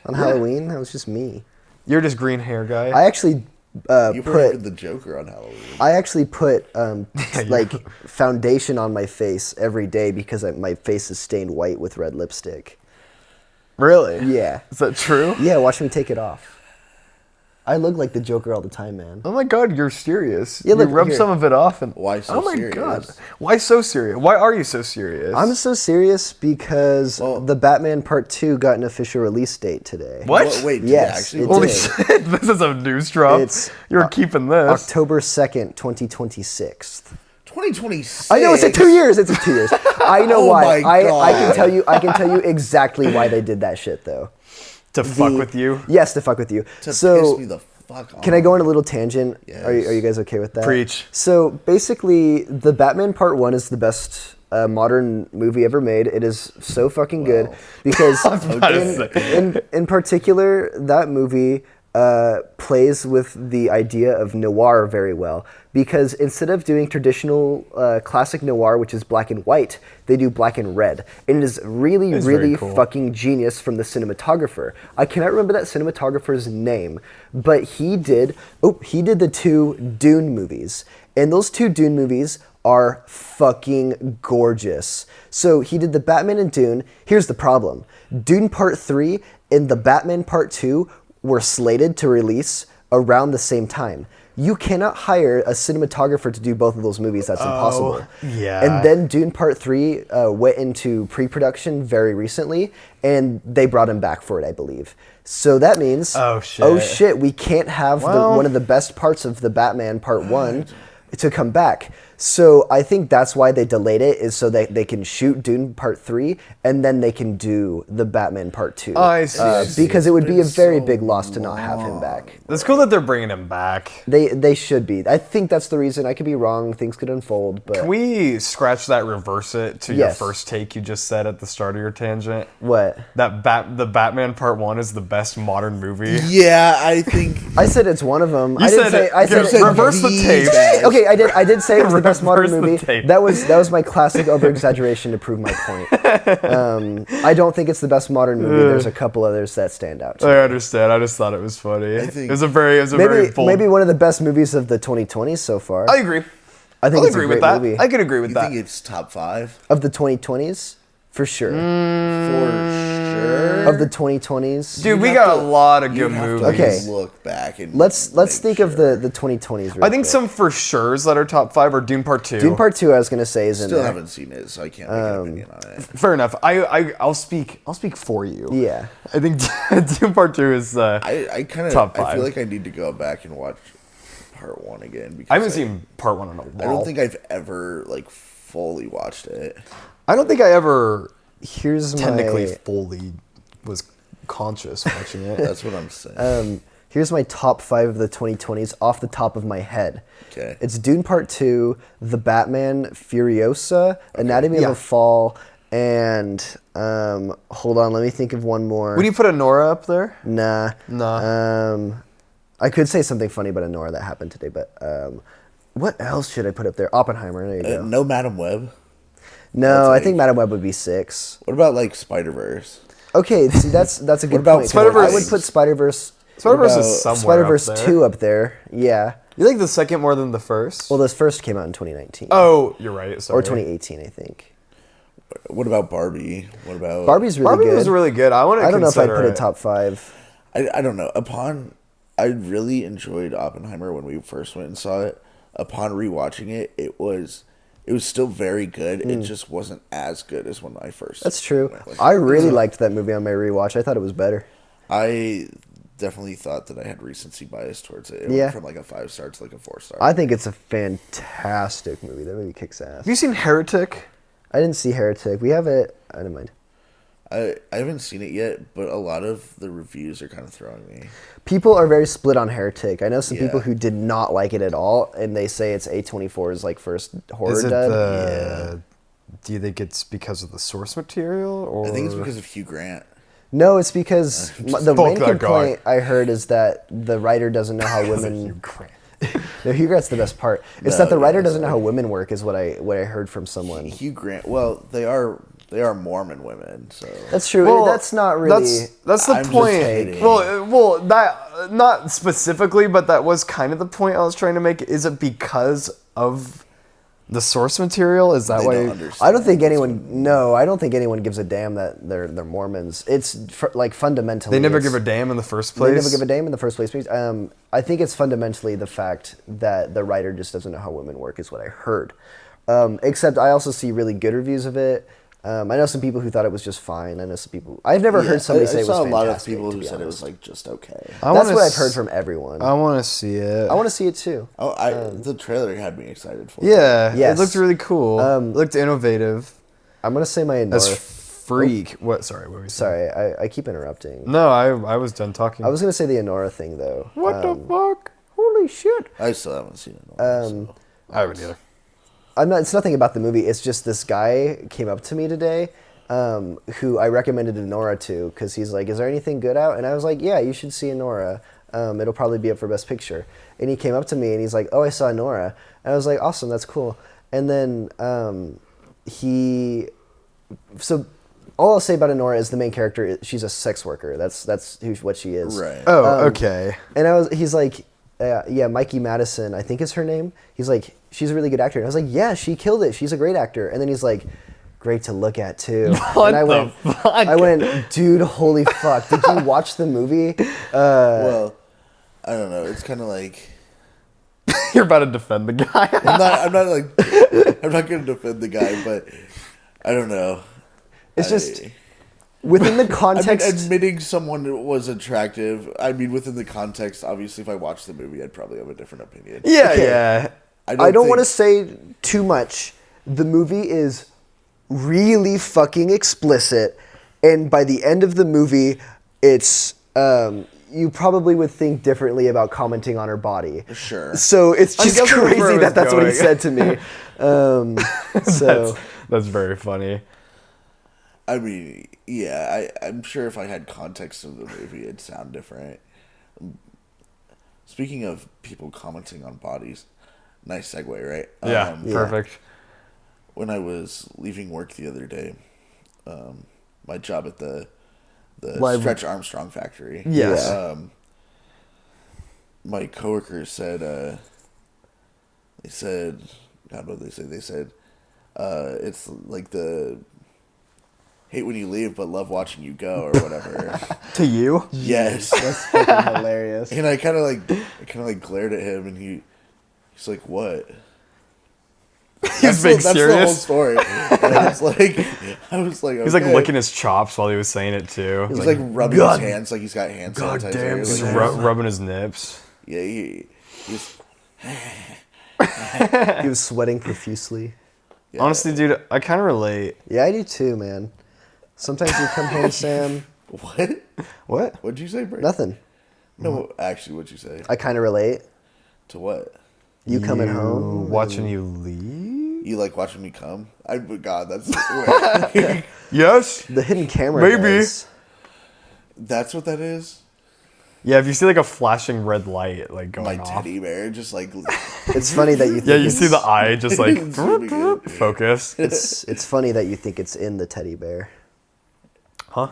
On Halloween, that was just me. You're just green hair guy. I actually you were put even the Joker on Halloween. I actually put like foundation on my face every day because my face is stained white with red lipstick. Really? Yeah. Is that true? Yeah, watch me take it off. I look like the Joker all the time, man. Oh my god, you're serious. Yeah, you look, rub here. some of it off and Why so Oh my serious? god. Why so serious? Why are you so serious? I'm so serious because Well- the Batman Part 2 got an official release date today. What? Wait, did Yes, it actually? it Holy did. shit, this is a news drop. It's, You're keeping this. October 2nd, 2026. 2026. I know it's in 2 years. It's in 2 years. I know Oh why. my I God. can tell you exactly why they did that shit though. to fuck The- with you. Yes, to fuck with you. To so piss me the fuck off. can I go on a little tangent? Yes. Are you guys okay with that? Preach. So basically, the Batman Part 1 is the best modern movie ever made. It is so fucking good because in particular, that movie plays with the idea of noir very well. Because instead of doing traditional classic noir, which is black and white, they do black and red. And it is really, It's very really cool. fucking genius from the cinematographer. I cannot remember that cinematographer's name, but he did the 2 Dune movies. And those 2 Dune movies are fucking gorgeous. So he did the Batman and Dune. Here's the problem. Dune Part 3 and the Batman Part 2 were slated to release around the same time. You cannot hire a cinematographer to do both of those movies. That's impossible. yeah. And then Dune Part 3 went into pre-production very recently, and they brought him back for it, I believe. So that means, Oh, shit. we can't have Well- one of the best parts of the Batman Part 1 to come back. So I think that's why they delayed it, is so that they can shoot Dune Part 3 and then they can do the Batman Part 2. I see. Because it would be a been very so big loss to not have him back. It's cool that they're bringing him back. They should be. I think that's the reason. I could be wrong. Things could unfold, but Can we scratch that, reverse it to your Yes. first take you just said at the start of your tangent? what? That the Batman Part 1 is the best modern movie. Yeah, I think. I said it's one of them. You I didn't said say. it. I You said said it. reverse the the tape. best. Okay, I did say it was the best modern Reverse the movie. tape. That was my classic over exaggeration to prove my point. I don't think it's the best modern movie. There's a couple others that stand out. To me. I understand. I just thought it was funny. think- it was a very bold. Maybe one of the best movies of the 2020s so far. I agree. I think I'll it's a agree great with that. movie. I could agree with You that. think it's top 5 Of the 2020s, for sure. for sure? Of the 2020s, Dude, we You'd got have a to- lot of you'd good have to movies. Okay. Look back and let's make think sure. of the 2020s. Real I think quick. some for sure's that are top 5 are Dune Part 2. Dune Part 2, I was gonna say, is in Still there. haven't seen it, so I can't make an opinion on it. Fair enough. I'll speak for you. Yeah. I think Dune Part 2 is I kind of Top I 5. feel like I need to go back and watch Part 1 again because I haven't seen Part 1 in a while. I don't think I've ever like fully watched it. I don't think I ever Here's technically my fully was conscious watching it. That's what I'm saying. here's my top 5 of the 2020s off the top of my head. Okay. It's Dune Part 2, The Batman, Furiosa, Anatomy Yeah. of a Fall, and hold on, let me think of one more. Would you put a Nora up there? Nah. Nah. I could say something funny about Nora that happened today, but what else should I put up there? Oppenheimer. There you go. No Madam Web. No, that's I like- think Madam Web would be 6. What about like Spider Verse? Okay, see that's a good about point. Spider-Verse? I would put Spider-Verse Spider-Verse about is somewhere Spider-Verse up there. 2 up there. Yeah. You like the second more than the first? Well, this first came out in 2019. Oh, you're right. Sorry. or 2018, I think. What about Barbie? What about Barbie's really Barbie good. was really good. I want to. I don't know if I'd put it top 5. I don't know. I really enjoyed Oppenheimer when we first went and saw it. Upon rewatching it, it was still very good. It just wasn't as good as when I first. Mm. That's true. went with it. I really liked that movie on my rewatch. I thought it was better. I definitely thought that I had recency bias towards it. It Yeah. went from like a 5 star to like a 4 star. I think it's a fantastic movie. That movie kicks ass. Have you seen Heretic? I didn't see Heretic. We have it. I don't mind. I haven't seen it yet, but a lot of the reviews are kind of throwing me. People are very split on Heretic. I know some people Yeah. who did not like it at all, and they say it's A24's like first horror Is it dub. the? Do you think it's because of the source material, or I think it's because of Hugh Grant. No, it's because the Fuck main that complaint I heard is that the writer doesn't know how Hugh women. Grant. No, Hugh Grant's the best part. It's No, that the writer yeah, doesn't know sorry. how women work. Is what I heard from someone. Hugh Grant. Well, they are Mormon women, so That's true. Well, that's not really. That's the I'm just point. hating. Well, that not specifically, but that was kind of the point I was trying to make. Is it because of the source material? Is that they why? don't understand. I don't think anyone. No, I don't think anyone gives a damn that they're Mormons. It's like fundamentally. They never it's- give a damn in the first They place. never give a damn in the first place. I think it's fundamentally the fact that the writer just doesn't know how women work, is what I heard. Except I also see really good reviews of it. I know some people who thought it was just fine. I know some people. I've never Yeah, heard somebody I say it was saw a lot of fantastic, people to who be said it honest. was like just okay. I That's wanna what I've s- heard from everyone. I want to see it. I want to see it too. Oh, the trailer had me excited for it. Yeah, Yes. it looked really cool. It looked innovative. I'm gonna say my As Nora. freak. What? Sorry. What were you saying? Sorry, I keep interrupting. No, I was done talking. I was gonna say the Anora thing though. What the fuck? Holy shit! I still haven't seen it. So. I haven't either. I'm not. It's nothing about the movie. It's just this guy came up to me today, who I recommended Anora to because he's like, "Is there anything good out?" And I was like, "Yeah, you should see Anora. It'll probably be up for Best Picture." And he came up to me and he's like, "Oh, I saw Anora." And I was like, "Awesome, that's cool." And then so all I'll say about Anora is the main character. She's a sex worker. That's what she is. Right. Oh, okay. And he's like, yeah, Mikey Madison, I think is her name. He's like, she's a really good actor. And I was like, yeah, she killed it. She's a great actor. And then he's like, great to look at too. What and the fuck? I went, dude, holy fuck. Did you watch the movie? Well, I don't know. It's kind of like You're about to defend the guy. I'm not going to defend the guy, but I don't know. It's just within the I mean, context. admitting someone was attractive. I mean, within the context, obviously, if I watched the movie, I'd probably have a different opinion. Yeah, Okay. yeah. I don't want to say too much. The movie is really fucking explicit, and by the end of the movie, it's you probably would think differently about commenting on her body. Sure. So it's just guessing where crazy it was that's what he going. said to me. So That's very funny. I mean, yeah, I'm sure if I had context of the movie, it'd sound different. Speaking of people commenting on bodies, nice segue, right? Yeah, perfect. When I was leaving work the other day, my job at the Stretch Armstrong factory. Yes. My coworkers said, they said, God, what did they say? They said, it's like the hate when you leave but love watching you go or whatever. To you? Yes. that's fucking hilarious. And I kind of like glared at him, and he's like, "What?" He's being That's the whole serious. story. And I was like, He's like okay. licking his chops while he was saying it too. He's like rubbing God- his hands like he's got hand God sanitizer. damn, Like, He's Sam. rubbing his nips. yeah, he's He was sweating profusely. yeah. Honestly, dude, I kind of relate. Yeah, I do too, man. Sometimes you come home, Sam. What? What? What'd you say, Brady? Nothing. No, actually, what'd you say? I kind of relate. To what? You coming home, Watching you leave? You like watching me come? God, that's Yes. the hidden camera. Maybe. does. that's what that is. Yeah, if you see like a flashing red light like going My off. teddy bear, just like It's funny that you. Think Yeah, you see the eye just like It's really good. focus. It's funny that you think it's in the teddy bear. Huh?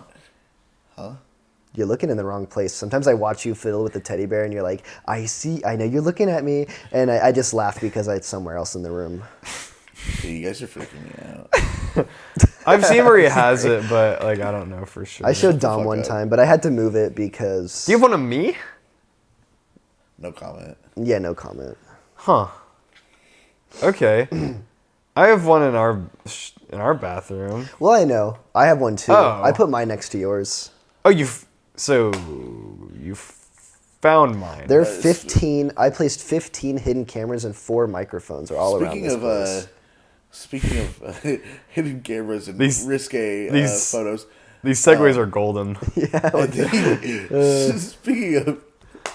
You're looking in the wrong place. Sometimes I watch you fiddle with the teddy bear, and you're like, I know you're looking at me, and I just laugh because it's somewhere else in the room. Yeah, you guys are freaking me out. I've seen where he has it, but like I don't know for sure. I showed Dom fuck one up. time, but I had to move it because. Do you have one of me? No comment. Yeah, no comment. Huh. Okay. I have one in our bathroom. Well, I know. I have one too. Oh. I put mine next to yours. Oh, so you found mine. There are That is 15. I placed 15 hidden cameras and 4 microphones are all around this place. Speaking of hidden cameras and These- risque these- photos, These segues are golden. speaking of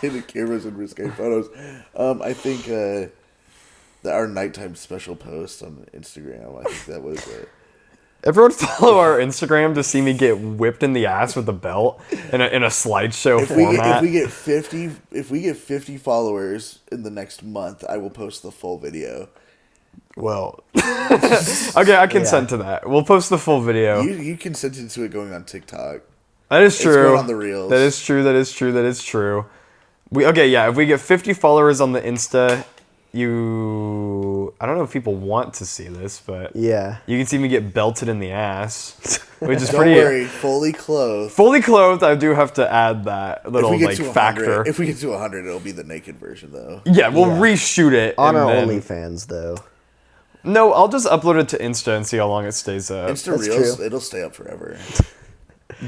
hidden cameras and risque photos, I think that our nighttime special post on Instagram, I think that was Everyone follow our Instagram to see me get whipped in the ass with a belt in a slideshow if format. we get 50 followers in the next month, I will post the full video. Well, okay, I consent to that. We'll post the full video. You consented to it going on TikTok. That is It's true. going on the reels. That is true. That is true. That is true. If we get 50 followers on the Insta, I don't know if people want to see this, but Yeah. you can see me get belted in the ass, which is Don't pretty. worry, fully clothed. Fully clothed, I do have to add that little like factor. If we get to 100, it'll be the naked version though. Yeah, we'll reshoot it. On and our then- OnlyFans, though. No, I'll just upload it to Insta and see how long it stays up. Insta That's Reels, true. it'll stay up forever.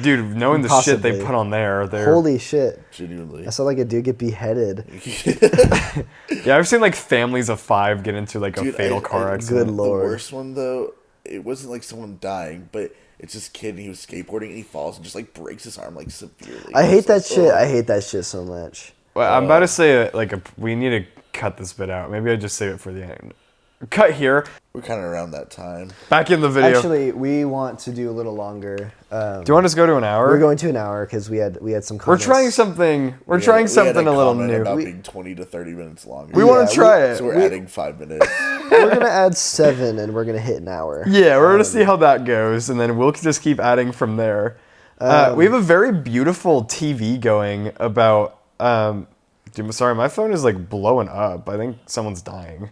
Dude, knowing the shit they Possibly. put on there, they're Holy shit. Genuinely. I saw like a dude get beheaded. yeah. I've seen like families of 5 get into like a Dude, fatal car accident. Good lord. The worst one though, it wasn't like someone dying, but it's this kid and he was skateboarding and he falls and just like breaks his arm like severely. I hate It's that like, shit. oh. I hate that shit so much. Well, I'm about to say we need to cut this bit out. Maybe I just save it for the end. Cut here. We're kind of around that time. Back in the video. Actually, we want to do a little longer. Do you want us to go to an hour? We're going to an hour because we had some We're comments. trying something. We're We trying had something a little comment new. about We- being 20 to 30 minutes longer. We want to try it. So we're adding 5 minutes. We're gonna add 7 and we're gonna hit an hour. Yeah, we're gonna see how that goes, and then we'll just keep adding from there. We have a very beautiful TV going about. Dude, sorry, my phone is like blowing up. I think someone's dying.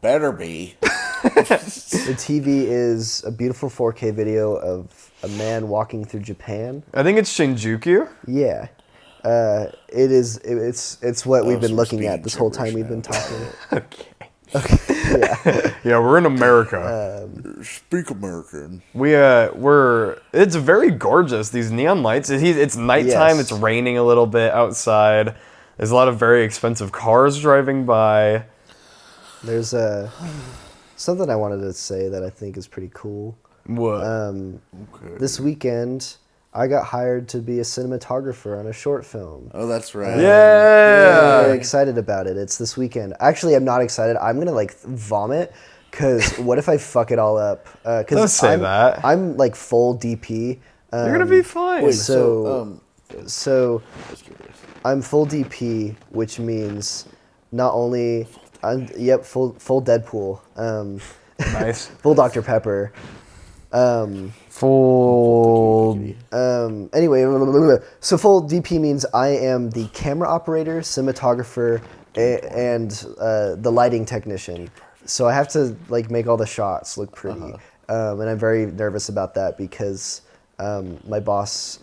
Better be. The TV is a beautiful 4K video of a man walking through Japan. I think it's Shinjuku. Yeah. It is. It's what we've so been we're looking speaking at this whole time gibberish we've been now. talking. Yeah, we're in America. Speak American. It's very gorgeous. These neon lights. It's nighttime. Yes. It's raining a little bit outside. There's a lot of very expensive cars driving by. There's something I wanted to say that I think is pretty cool. What? Okay. This weekend, I got hired to be a cinematographer on a short film. Oh, that's right. I'm yeah. very excited about it. It's this weekend. Actually, I'm not excited. I'm gonna like vomit. Cause what if I fuck it all up? Don't say that. I'm like full DP. You're gonna be fine. Wait, So just curious. I'm full DP, which means not only full Deadpool, Nice. full Dr Pepper. Full. Anyway, so full DP means I am the camera operator, cinematographer, and the lighting technician. So I have to like make all the shots look pretty, and I'm very nervous about that because my boss,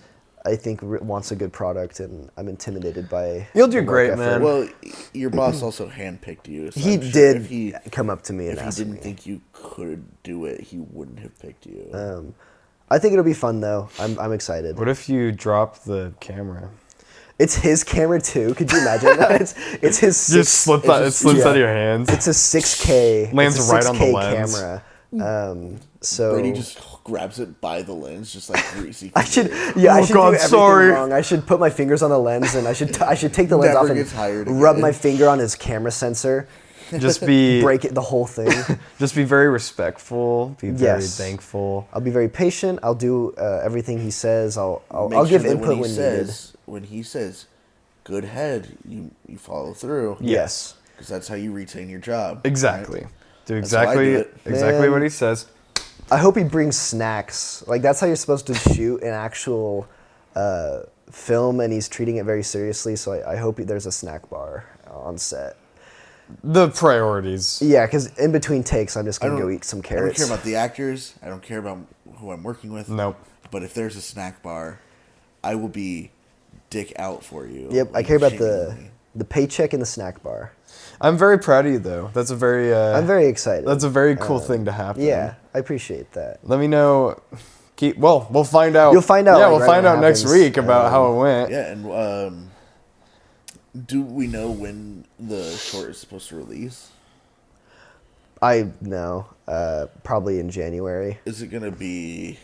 I think, wants a good product, and I'm intimidated by. You'll do the work great, effort. man. Well, your boss also handpicked you. So He I'm sure did If he, come up to me and if he ask didn't me. think you could do it, he wouldn't have picked you. I think it'll be fun though. I'm excited. What if you drop the camera? It's his camera too. Could you imagine? It's his. Just slip that. It slips out of your hands. It's a 6K. Lands it's a right on the 6K lens. camera. So Brady just grabs it by the lens, just like greasy. I should. fingers. Yeah, I Oh, should God, do everything sorry. wrong. I should put my fingers on the lens, and I should take the lens Never off gets hired and rub again. my finger on his camera sensor, Just be. break it, the whole thing. Just be very respectful. Be very Yes. thankful. I'll be very patient. I'll do everything he says. I'll Make give sure that input when needed. When he says, "Good head," you follow through. Yes. Because that's how you retain your job. Exactly. right? Do That's how I exactly do it. exactly Man. what he says. I hope he brings snacks. Like that's how you're supposed to shoot an actual film, and he's treating it very seriously. So I hope there's a snack bar on set. The priorities. Yeah, because in between takes, I'm just I gonna don't go eat some I don't carrots. care about the actors. I don't care about who I'm working with. Nope. But if there's a snack bar, I will be dick out for you. Yep, I like, care about genuinely. the paycheck and the snack bar. I'm very proud of you, though. That's a very. I'm very excited. That's a very cool thing to happen. Yeah, I appreciate that. Let me know. We'll find out. You'll find out, Yeah, like, we'll right find when out it next happens. week about how it went. Yeah, and do we know when the short is supposed to release? I know. Probably in January. Is it gonna be?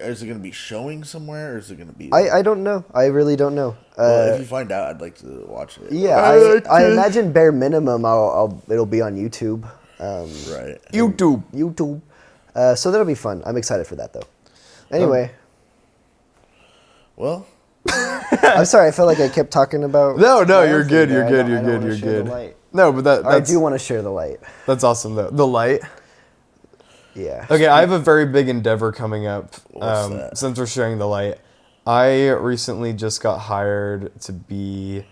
Is it gonna be showing somewhere, or is it gonna be? I don't know. I really don't know. Well, if you find out, I'd like to watch it. Yeah, I imagine bare minimum. It'll be on YouTube. Right. YouTube. YouTube. So that'll be fun. I'm excited for that though. Anyway, Well, I'm sorry. I felt like I kept talking about. No, my you're own good. thing. You're I good. don't- You're I don't good. wanna You're share the good. light. No, but I that's do want to share the light. that's awesome though. The light. Yeah. Okay, I have a very big endeavor coming up. What's that? Since we're sharing the light, I recently just got hired to be.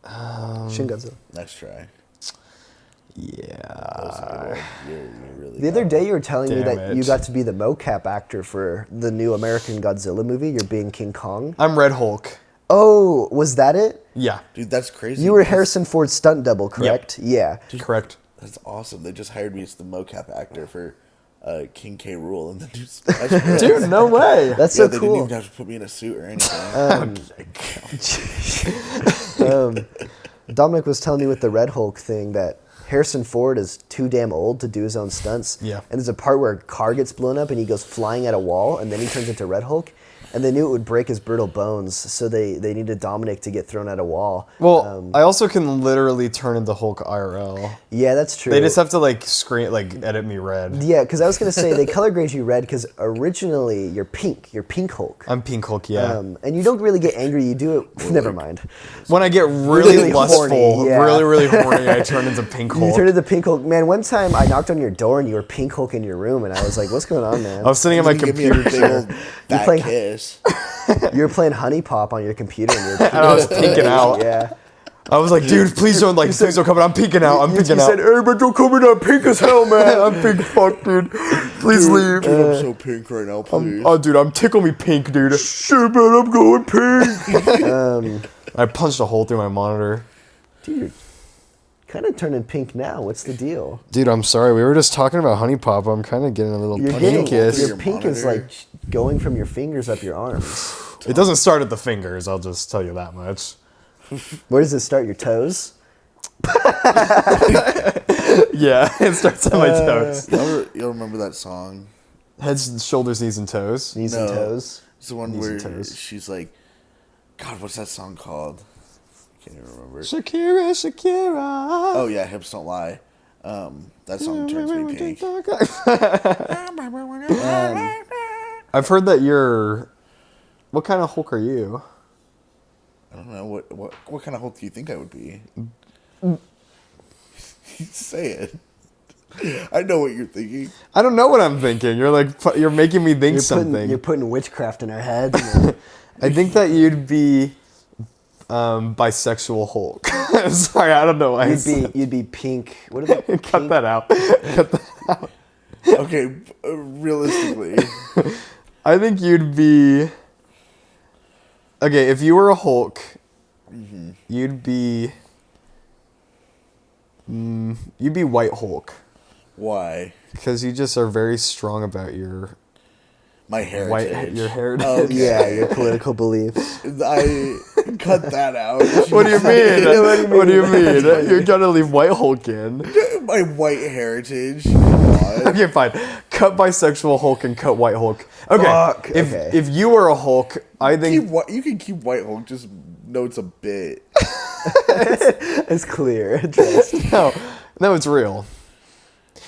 Shin Godzilla. nice try. Yeah. That was a good one. You really The other got day you were telling me Damn that you it. got to be the mocap actor for the new American Godzilla movie. You're being King Kong. I'm Red Hulk. Oh, was that it? Yeah. Dude, that's crazy. You were because- Harrison Ford's stunt double, correct? Yeah. Correct. That's awesome. They just hired me as the mocap actor for King K. Rool and then just Smash Bros. Dude, no way. That's yeah, so they cool. didn't even have to put me in a suit or anything. Dominic was telling me with the Red Hulk thing that Harrison Ford is too damn old to do his own stunts. Yeah. And there's a part where a car gets blown up and he goes flying at a wall and then he turns into Red Hulk. And they knew it would break his brittle bones, so they needed Dominic to get thrown at a wall. Well, I also can literally turn into Hulk IRL. Yeah, that's true. They just have to edit me red. Yeah, because I was gonna say they color grade you red because originally you're pink. You're Pink Hulk. I'm Pink Hulk, yeah. And you don't really get angry. You do it. Never mind. When I get really, really lustful, horny, yeah. really horny, I turn into Pink You Hulk. turn into Pink Hulk. Man, one time I knocked on your door and you were Pink Hulk in your room, and I was like, "What's going on, man?" I was sitting at my You give me a computer big old chair. back playing- kiss. You were playing Honey Pop on your computer, and you were and I was pinking out. Yeah. I was like, dude, please don't please don't come in. I'm pinking out. I'm pinking you out. said, "Hey, but don't come in. I'm pink as hell, man." I'm pink fuck, dude. Please leave. Dude, I'm so pink right now, please. Oh, dude, I'm tickle me pink, dude. Shit, man, I'm going pink. I punched a hole through my monitor. Dude, you're kind of turning pink now. What's the deal? Dude, I'm sorry. We were just talking about Honey Pop. I'm kind of getting a little You're getting pinkish. your Your pink is monitor. like going from your fingers up your arms. It doesn't start at the fingers. I'll just tell you that much. Where does it start? Your toes? Yeah, it starts on my toes. Y'all remember that song? Heads, shoulders, knees, and toes. Knees and toes. It's the one Knees where and toes. she's like, God, what's that song called? I can't even remember. Shakira, Shakira. Oh yeah, Hips Don't Lie. That song turns me pink. I've heard that you're. What kind of Hulk are you? I don't know what kind of Hulk do you think I would be? Say it. I know what you're thinking. I don't know what I'm thinking. You're like you're making me think something. You're putting witchcraft in our heads. I think that you'd be bisexual Hulk. I'm sorry, I don't know why. You'd be pink. What are they? Cut that out. Cut that out. Okay, realistically, I think you'd be. Okay, if you were a Hulk, you'd be. You'd be White Hulk. why? Because you just are very strong about your My heritage. your heritage. Oh, Yeah, your political beliefs. I cut that out. What do you mean? What do you mean? You're gonna leave White Hulk in. My white heritage. Come on. Okay, fine. Cut bisexual Hulk and cut White Hulk. Okay. Fuck, If okay. if you were a Hulk, I think You can keep White Hulk, just know it's a bit. It's clear. Addressed. no, it's real.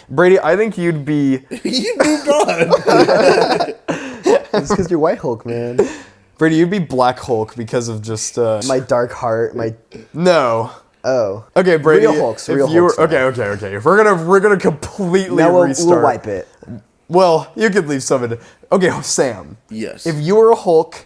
Brady, I think you'd be You moved on. It's because you're White Hulk, man. Brady. You'd be Black Hulk because of just My dark heart. no. Oh. Okay, Brady. Real Hulks. if Real you were, Hulks. okay. If we're gonna completely Now we'll restart. wipe it. Well, you could leave some in. Okay, Sam. Yes. If you were a Hulk,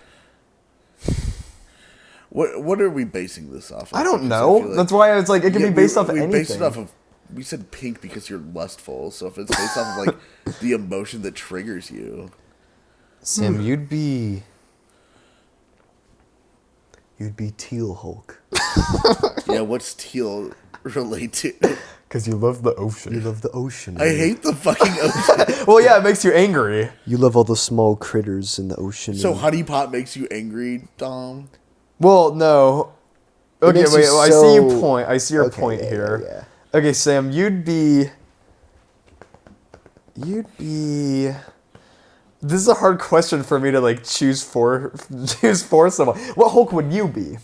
What are we basing this off of? I don't Because know. feel like- That's why it's like it can Yeah, be based off we anything. based it off of. We said pink because you're lustful. So if it's based off of like the emotion that triggers you, Sam, you'd be Teal Hulk. yeah. What's teal relate to? because you love the ocean. You love the ocean. I hate the fucking ocean. Well, yeah, it makes you angry. You love all the small critters in the ocean. So Honey Pot makes you angry, Dom? Well, no. Okay, makes wait. you Well, I see your so- point. I see your Okay, point yeah, here. yeah. Okay, Sam, you'd be. This is a hard question for me to like choose for someone. What Hulk would you be?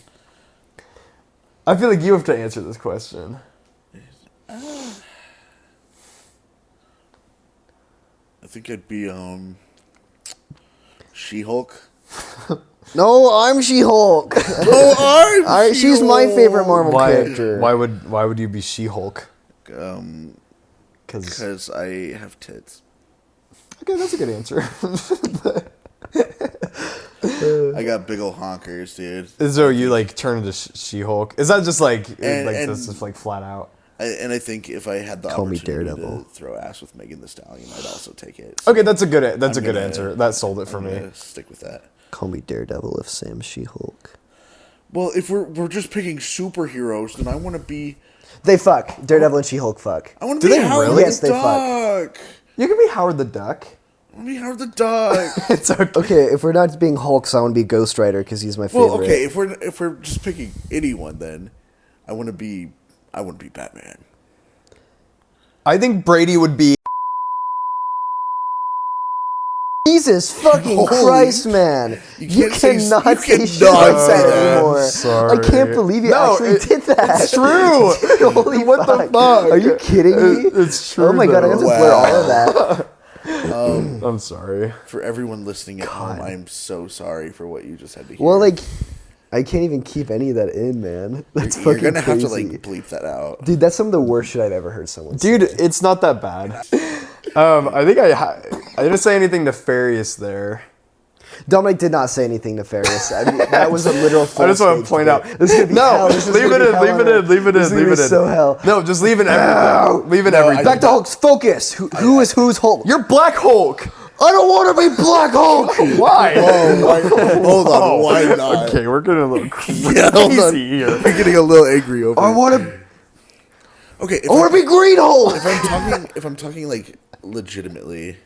I feel like you have to answer this question. I think I'd be She-Hulk. No, I'm She-Hulk. Oh, She's my favorite Marvel character. Why would you be She-Hulk? Because Because I have tits. okay, that's a good answer. I got big ol' honkers, dude. So you like turn into She-Hulk? Is that just like And- this is like flat out? And I think if I had the Call me opportunity Daredevil. to throw ass with Megan Thee Stallion, I'd also take it. So Okay, that's a good I'm good gonna- answer. That sold it for I'm me. gonna stick with that. Call me Daredevil if Sam's She-Hulk. Well, if we're just picking superheroes, then I want to be They fuck. Daredevil and She-Hulk fuck. I want Do to be they Howard really? the Yes, they fuck. Duck. You can be Howard the Duck. I want to be Howard the Duck. It's okay. Okay, if we're not being Hulks, I want to be Ghost Rider because he's my favorite. Well, okay, if we're just picking anyone, then I want to be Batman. I think Brady would be. Jesus fucking Holy- Christ, man! You can't say- cannot you say shit cannot like say that that. anymore. Sorry. I can't believe you actually did that. It's true. Dude, holy What the fuck. fuck? Are you kidding me? It's true. Oh my god, I have to though. blur all of that. I'm sorry. For everyone listening at home, I'm so sorry for what you just had to hear. Well, like, I can't even keep any of that in, man. That's you're fucking gonna crazy. have to like bleep that out. Dude, that's some of the worst shit I've ever heard someone say. Dude, it's not that bad. I think I didn't say anything nefarious there. Dominic did not say anything nefarious. I mean, that was a literal. I just want to point out. This is gonna be hell. No, This is leave gonna it be in. hell Leave on it in. earth. Leave it This is in. gonna Leave be it in. so hell. No, just leave in everything. Leave in everything. Back to Hulk's focus. Who is who's Hulk? You're Black Hulk. I don't want to be Black Hulk. Why? Hold on, why not? Okay, we're getting a little crazy Yeah, hold on. here. You're getting a little angry over. I it. want to. Okay, I want to be Green Hulk. if I'm talking like legitimately,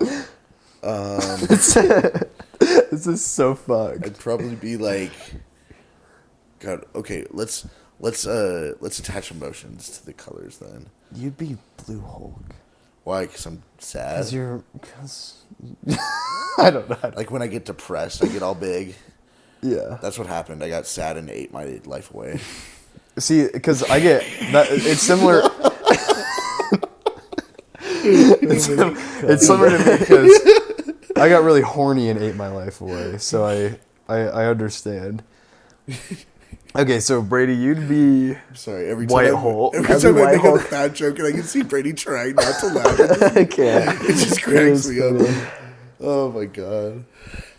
This is so fucked. I'd probably be like, God. Okay, let's Let's attach emotions to the colors then. You'd be Blue Hulk. Why? Because I'm sad. Because I don't know. Like when I get depressed, I get all big. Yeah. That's what happened. I got sad and ate my life away. See, because I get that. It's similar. It's similar to me because I got really horny and ate my life away. So I understand. Okay, so Brady, you'd be I'm sorry. Every White time, Hulk. every I'd time be I White make Hulk. a bad joke and I can see Brady trying not to laugh, I can't. it just cracks me up. Oh my god.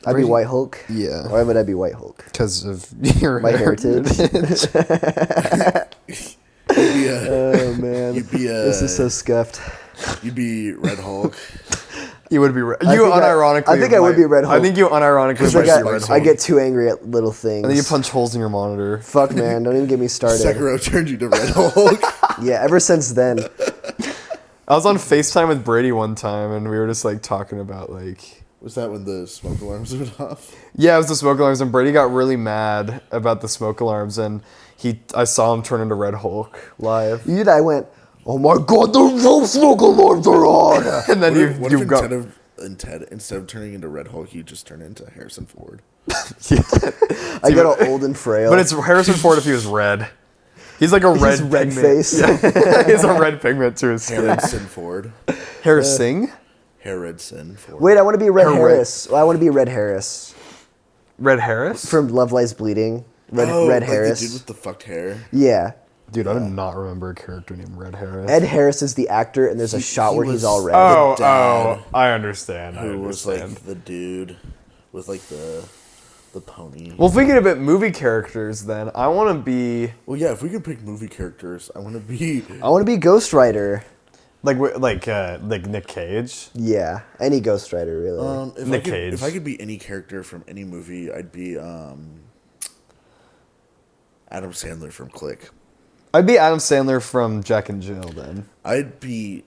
I'd be White Hulk. Yeah. Why would I be White Hulk? because of your My heritage. You'd be Oh man. You'd be This is so scuffed. You'd be Red Hulk. You would be. You think unironically. I think I would be Red I Hulk. think you unironically Because might I be Red get, Hulk. I get too angry at little things. And then you punch holes in your monitor. Fuck man, don't even get me started. Sekiro turned you to Red Hulk. Yeah, ever since then. I was on FaceTime with Brady one time, and we were just like talking about like. Was that when the smoke alarms went off? Yeah, it was the smoke alarms, and Brady got really mad about the smoke alarms, and I saw him turn into Red Hulk live, You and I went, oh my god, the smoke alarms are on! and then What you if got. instead of turning into Red Hulk, you just turn into Harrison Ford? I get all old and frail. But it's Harrison Ford if he was red. He's like a red His red pigment. face. Yeah. He has a red pigment to his skin. Harrison Ford. Harrison? Harrison Ford. Wait, I want to be Red Her red- Harris. Well, I want to be Red Harris. Red Harris? From Love Lies Bleeding. Red like Harris. the dude with the fucked hair. Yeah. Dude, I do not remember a character named Red Harris. Ed Harris is the actor, and there's a shot he where he's was- all red. Oh, dad I understand. I Who was understand. like the dude with like the pony. Well, thinking about movie characters, then I want to be Well, yeah, if we could pick movie characters, I want to be. I want to be Ghost Rider. like Nick Cage. Yeah, any Ghost Rider, really. If Nick I could, Cage. If I could be any character from any movie, I'd be Adam Sandler from Click. I'd be Adam Sandler from Jack and Jill then. I'd be.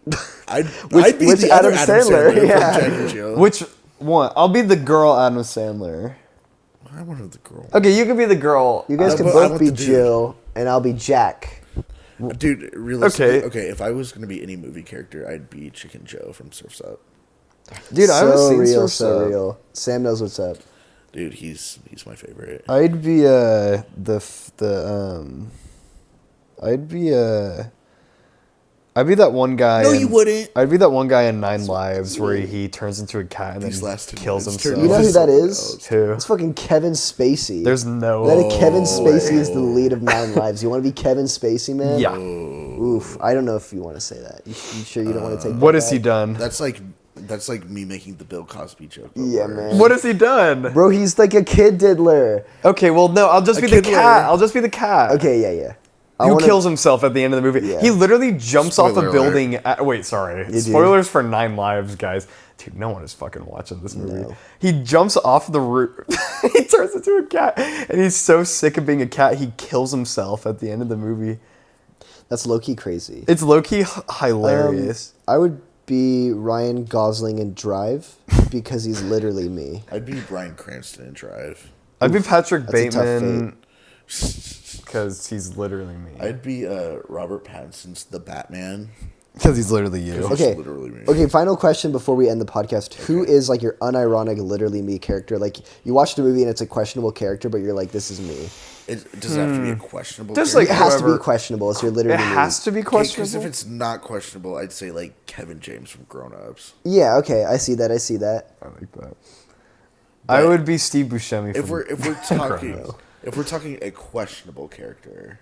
I'd Which be the other Adam Adam Sandler? Sandler Yeah. from Jack and Jill. Which one? I'll be the girl Adam Sandler. I wanted the girl. Okay, you can be the girl. You guys I can wa- I both want be the dude. Jill, and I'll be Jack. Dude, realistically, Okay. okay. If I was gonna be any movie character, I'd be Chicken Joe from Surf's Up. Dude, I haven't so seen real, Surf's so Up. real. Sam knows what's up. Dude, he's my favorite. I'd be I'd be that one guy. No, you wouldn't. I'd be that one guy in Nine Lives where he turns into a cat and These then last 10 kills minutes himself. turned You know who that Someone is? else. Who? It's fucking Kevin Spacey. There's no. That Kevin Spacey is the lead of Nine Lives. You want to be Kevin Spacey, man? Yeah. Oof. I don't know if you want to say that. You sure you don't want to take What that has he back? done? That's like me making the Bill Cosby joke. but Yeah, worse. man. What has he done? Bro, he's like a kid diddler. Okay, well, no, I'll just A be the kid cat. lawyer. I'll just be the cat. Okay, yeah. I Who wanna- kills himself at the end of the movie? Yeah. He literally jumps off Spoiler a building. Wait, sorry. do. Spoilers for Nine Lives, guys. Dude, no one is fucking watching this movie. No. He jumps off the roof. He turns into a cat, and he's so sick of being a cat, he kills himself at the end of the movie. That's low-key crazy. It's low-key hilarious. I would be Ryan Gosling in Drive because he's literally me. I'd be Bryan Cranston in Drive. I'd be Patrick that's a tough Bateman because he's literally me. I'd be Robert Pattinson's The Batman. Because he's literally you. He's Okay. literally me. Okay, final question before we end the podcast. Who is like your unironic, literally me character? Like you watch the movie and it's a questionable character, but you're like, this is me. It does it have to be a questionable. Just character? It has to be Whoever- questionable. It's your literally It me. has to be Because questionable. if it's not questionable, I'd say like Kevin James from Grown Ups. Yeah, okay, I see that. I like that. I But would be Steve Buscemi. If from we're talking Grown Ups. if we're talking a questionable character,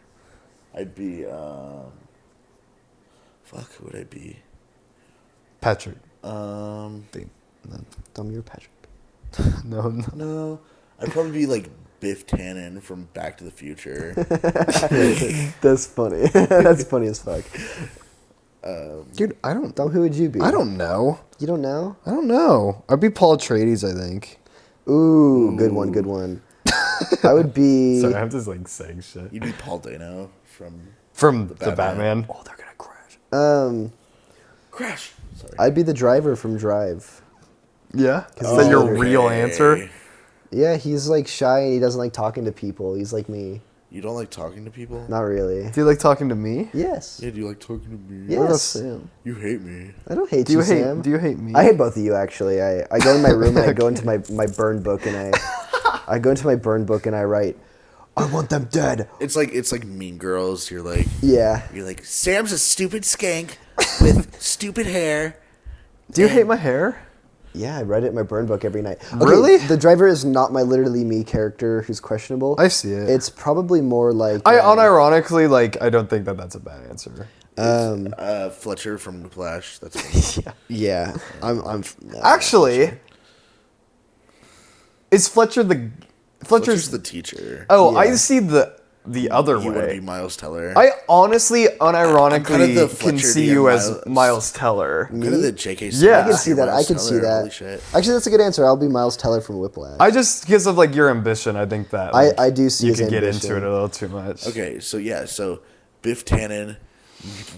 I'd be fuck, who would I be? Patrick. Um, Dumb, you're Patrick. No. no, I'd probably be like Biff Tannen from Back to the Future. That's funny. That's funny as fuck. Dude, I don't. Dumb, who would you be? I don't know. You don't know? I don't know. I'd be Paul Atreides, I think. Ooh, good one, good one. I would be. Sorry, I'm just like saying shit. You'd be Paul Dano from From the Batman. Batman. Oh, they're gonna crash. Crash. Sorry. I'd be the driver from Drive. Yeah. Is Oh, that your okay. real answer? Yeah, he's like shy and he doesn't like talking to people. He's like me. You don't like talking to people? Not really. Do you like talking to me? Yes. Yeah, do you like talking to me? Yes. What about Sam? You hate me. I don't hate Do you you, hate? Sam. Do you hate me? I hate both of you actually. I go in my room and I go into my burn book and I go into my burn book and I write, I want them dead. It's like Mean Girls. You're like Sam's a stupid skank with stupid hair. Do you hate my hair? Yeah, I write it in my burn book every night. Okay, Really? The driver is not my literally me character who's questionable. I see it. It's probably more like I unironically like. I don't think that that's a bad answer. Fletcher from Whiplash. That's me. yeah. I'm Actually, is Fletcher's Fletcher's the teacher. Oh, Yeah. I see the other You want to way. be Miles Teller. I honestly, I'm kind of unironically, the can Fletcher see to you your as Miles. Miles Teller. kind of the J.K. Yeah. Simmons I I can see to that. I Miles can see Teller. that. Holy shit. Actually, that's a good answer. I'll be Miles Teller from Whiplash. I just because of like your ambition, I think that like, I do see you his could get ambition. into it a little too much. Okay, so Biff Tannen,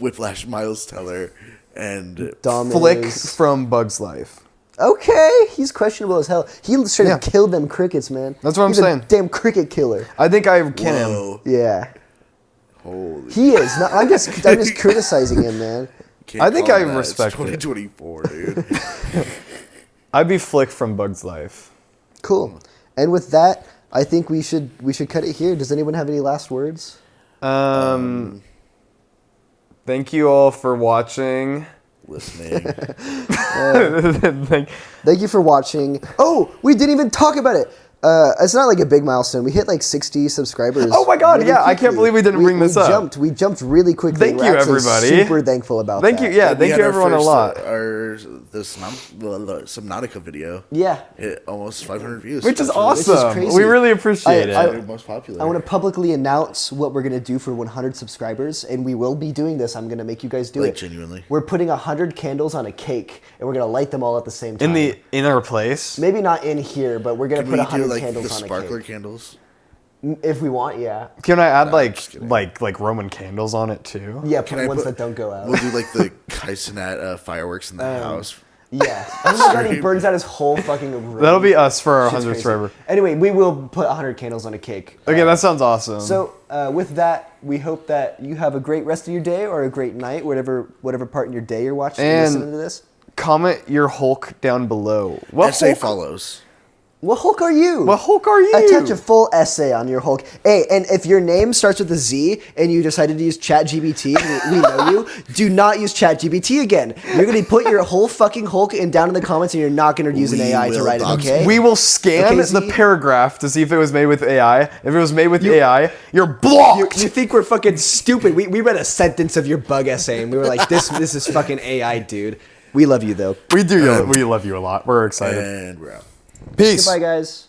Whiplash, Miles Teller, and Dom Flick is- from Bug's Life. Okay, he's questionable as hell. He straight up Yeah. killed them crickets, man. That's what I'm He's a saying. damn cricket killer. I think I can him. whoa, Yeah, holy. he is. No, I'm just criticizing him, man. Can't I think call I him that. respect it. It's 2024, dude. I'd be Flick from Bug's Life. Cool. And with that, I think we should cut it here. Does anyone have any last words? Thank you all for watching. Listening. Thank- Thank you for watching. Oh, we didn't even talk about it. It's not like a big milestone. We hit like 60 subscribers. Oh my God, really yeah, I can't quickly. belig we didn't bring this up. We jumped really quickly. Thank We're you, actually everybody. Super thankful about Thank that. you. Yeah, We thank had you our everyone a first, lot. The Subnautica video Yeah. hit almost 500 views. Which is That's awesome. crazy. We really appreciate I- it. the most popular. I want to publicly announce what we're going to do for 100 subscribers, and we will be doing this. I'm going to make you guys do Like, it. genuinely. We're putting 100 candles on a cake, and we're going to light them all at the same time. In our place. Maybe not in here, but we're going Can to put we do 100 like candles the on a sparkler cake. candles? If we want, yeah. Can I add just kidding. like Roman candles on it too? Yeah, Can put I ones put- that don't go out. We'll do like the Kaizenat fireworks in the house. Yeah. Oh my god, he burns out his whole fucking room. That'll be us for our Shit's 100th crazy. forever. Anyway, we will put 100 candles on a cake. Okay, that sounds awesome. So with that, we hope that you have a great rest of your day or a great night, whatever part in your day you're watching and And- listening to this. comment your Hulk down below. What Essay Hulk? follows. What Hulk are you? What Hulk are you? Attach a full essay on your Hulk. Hey, and if your name starts with a Z and you decided to use ChatGPT, we know you, do not use ChatGPT again. You're going to put your whole fucking Hulk down in the comments and you're not going to use an We AI to will write it, not. okay? We will scan Okay, the Z? paragraph to see if it was made with AI. If it was made with AI, you're blocked. You think we're fucking stupid. We read a sentence of your bug essay and we were like, this is fucking AI, dude. We love you, though. We do. We love you a lot. We're excited. And we're out. Peace. Goodbye, guys.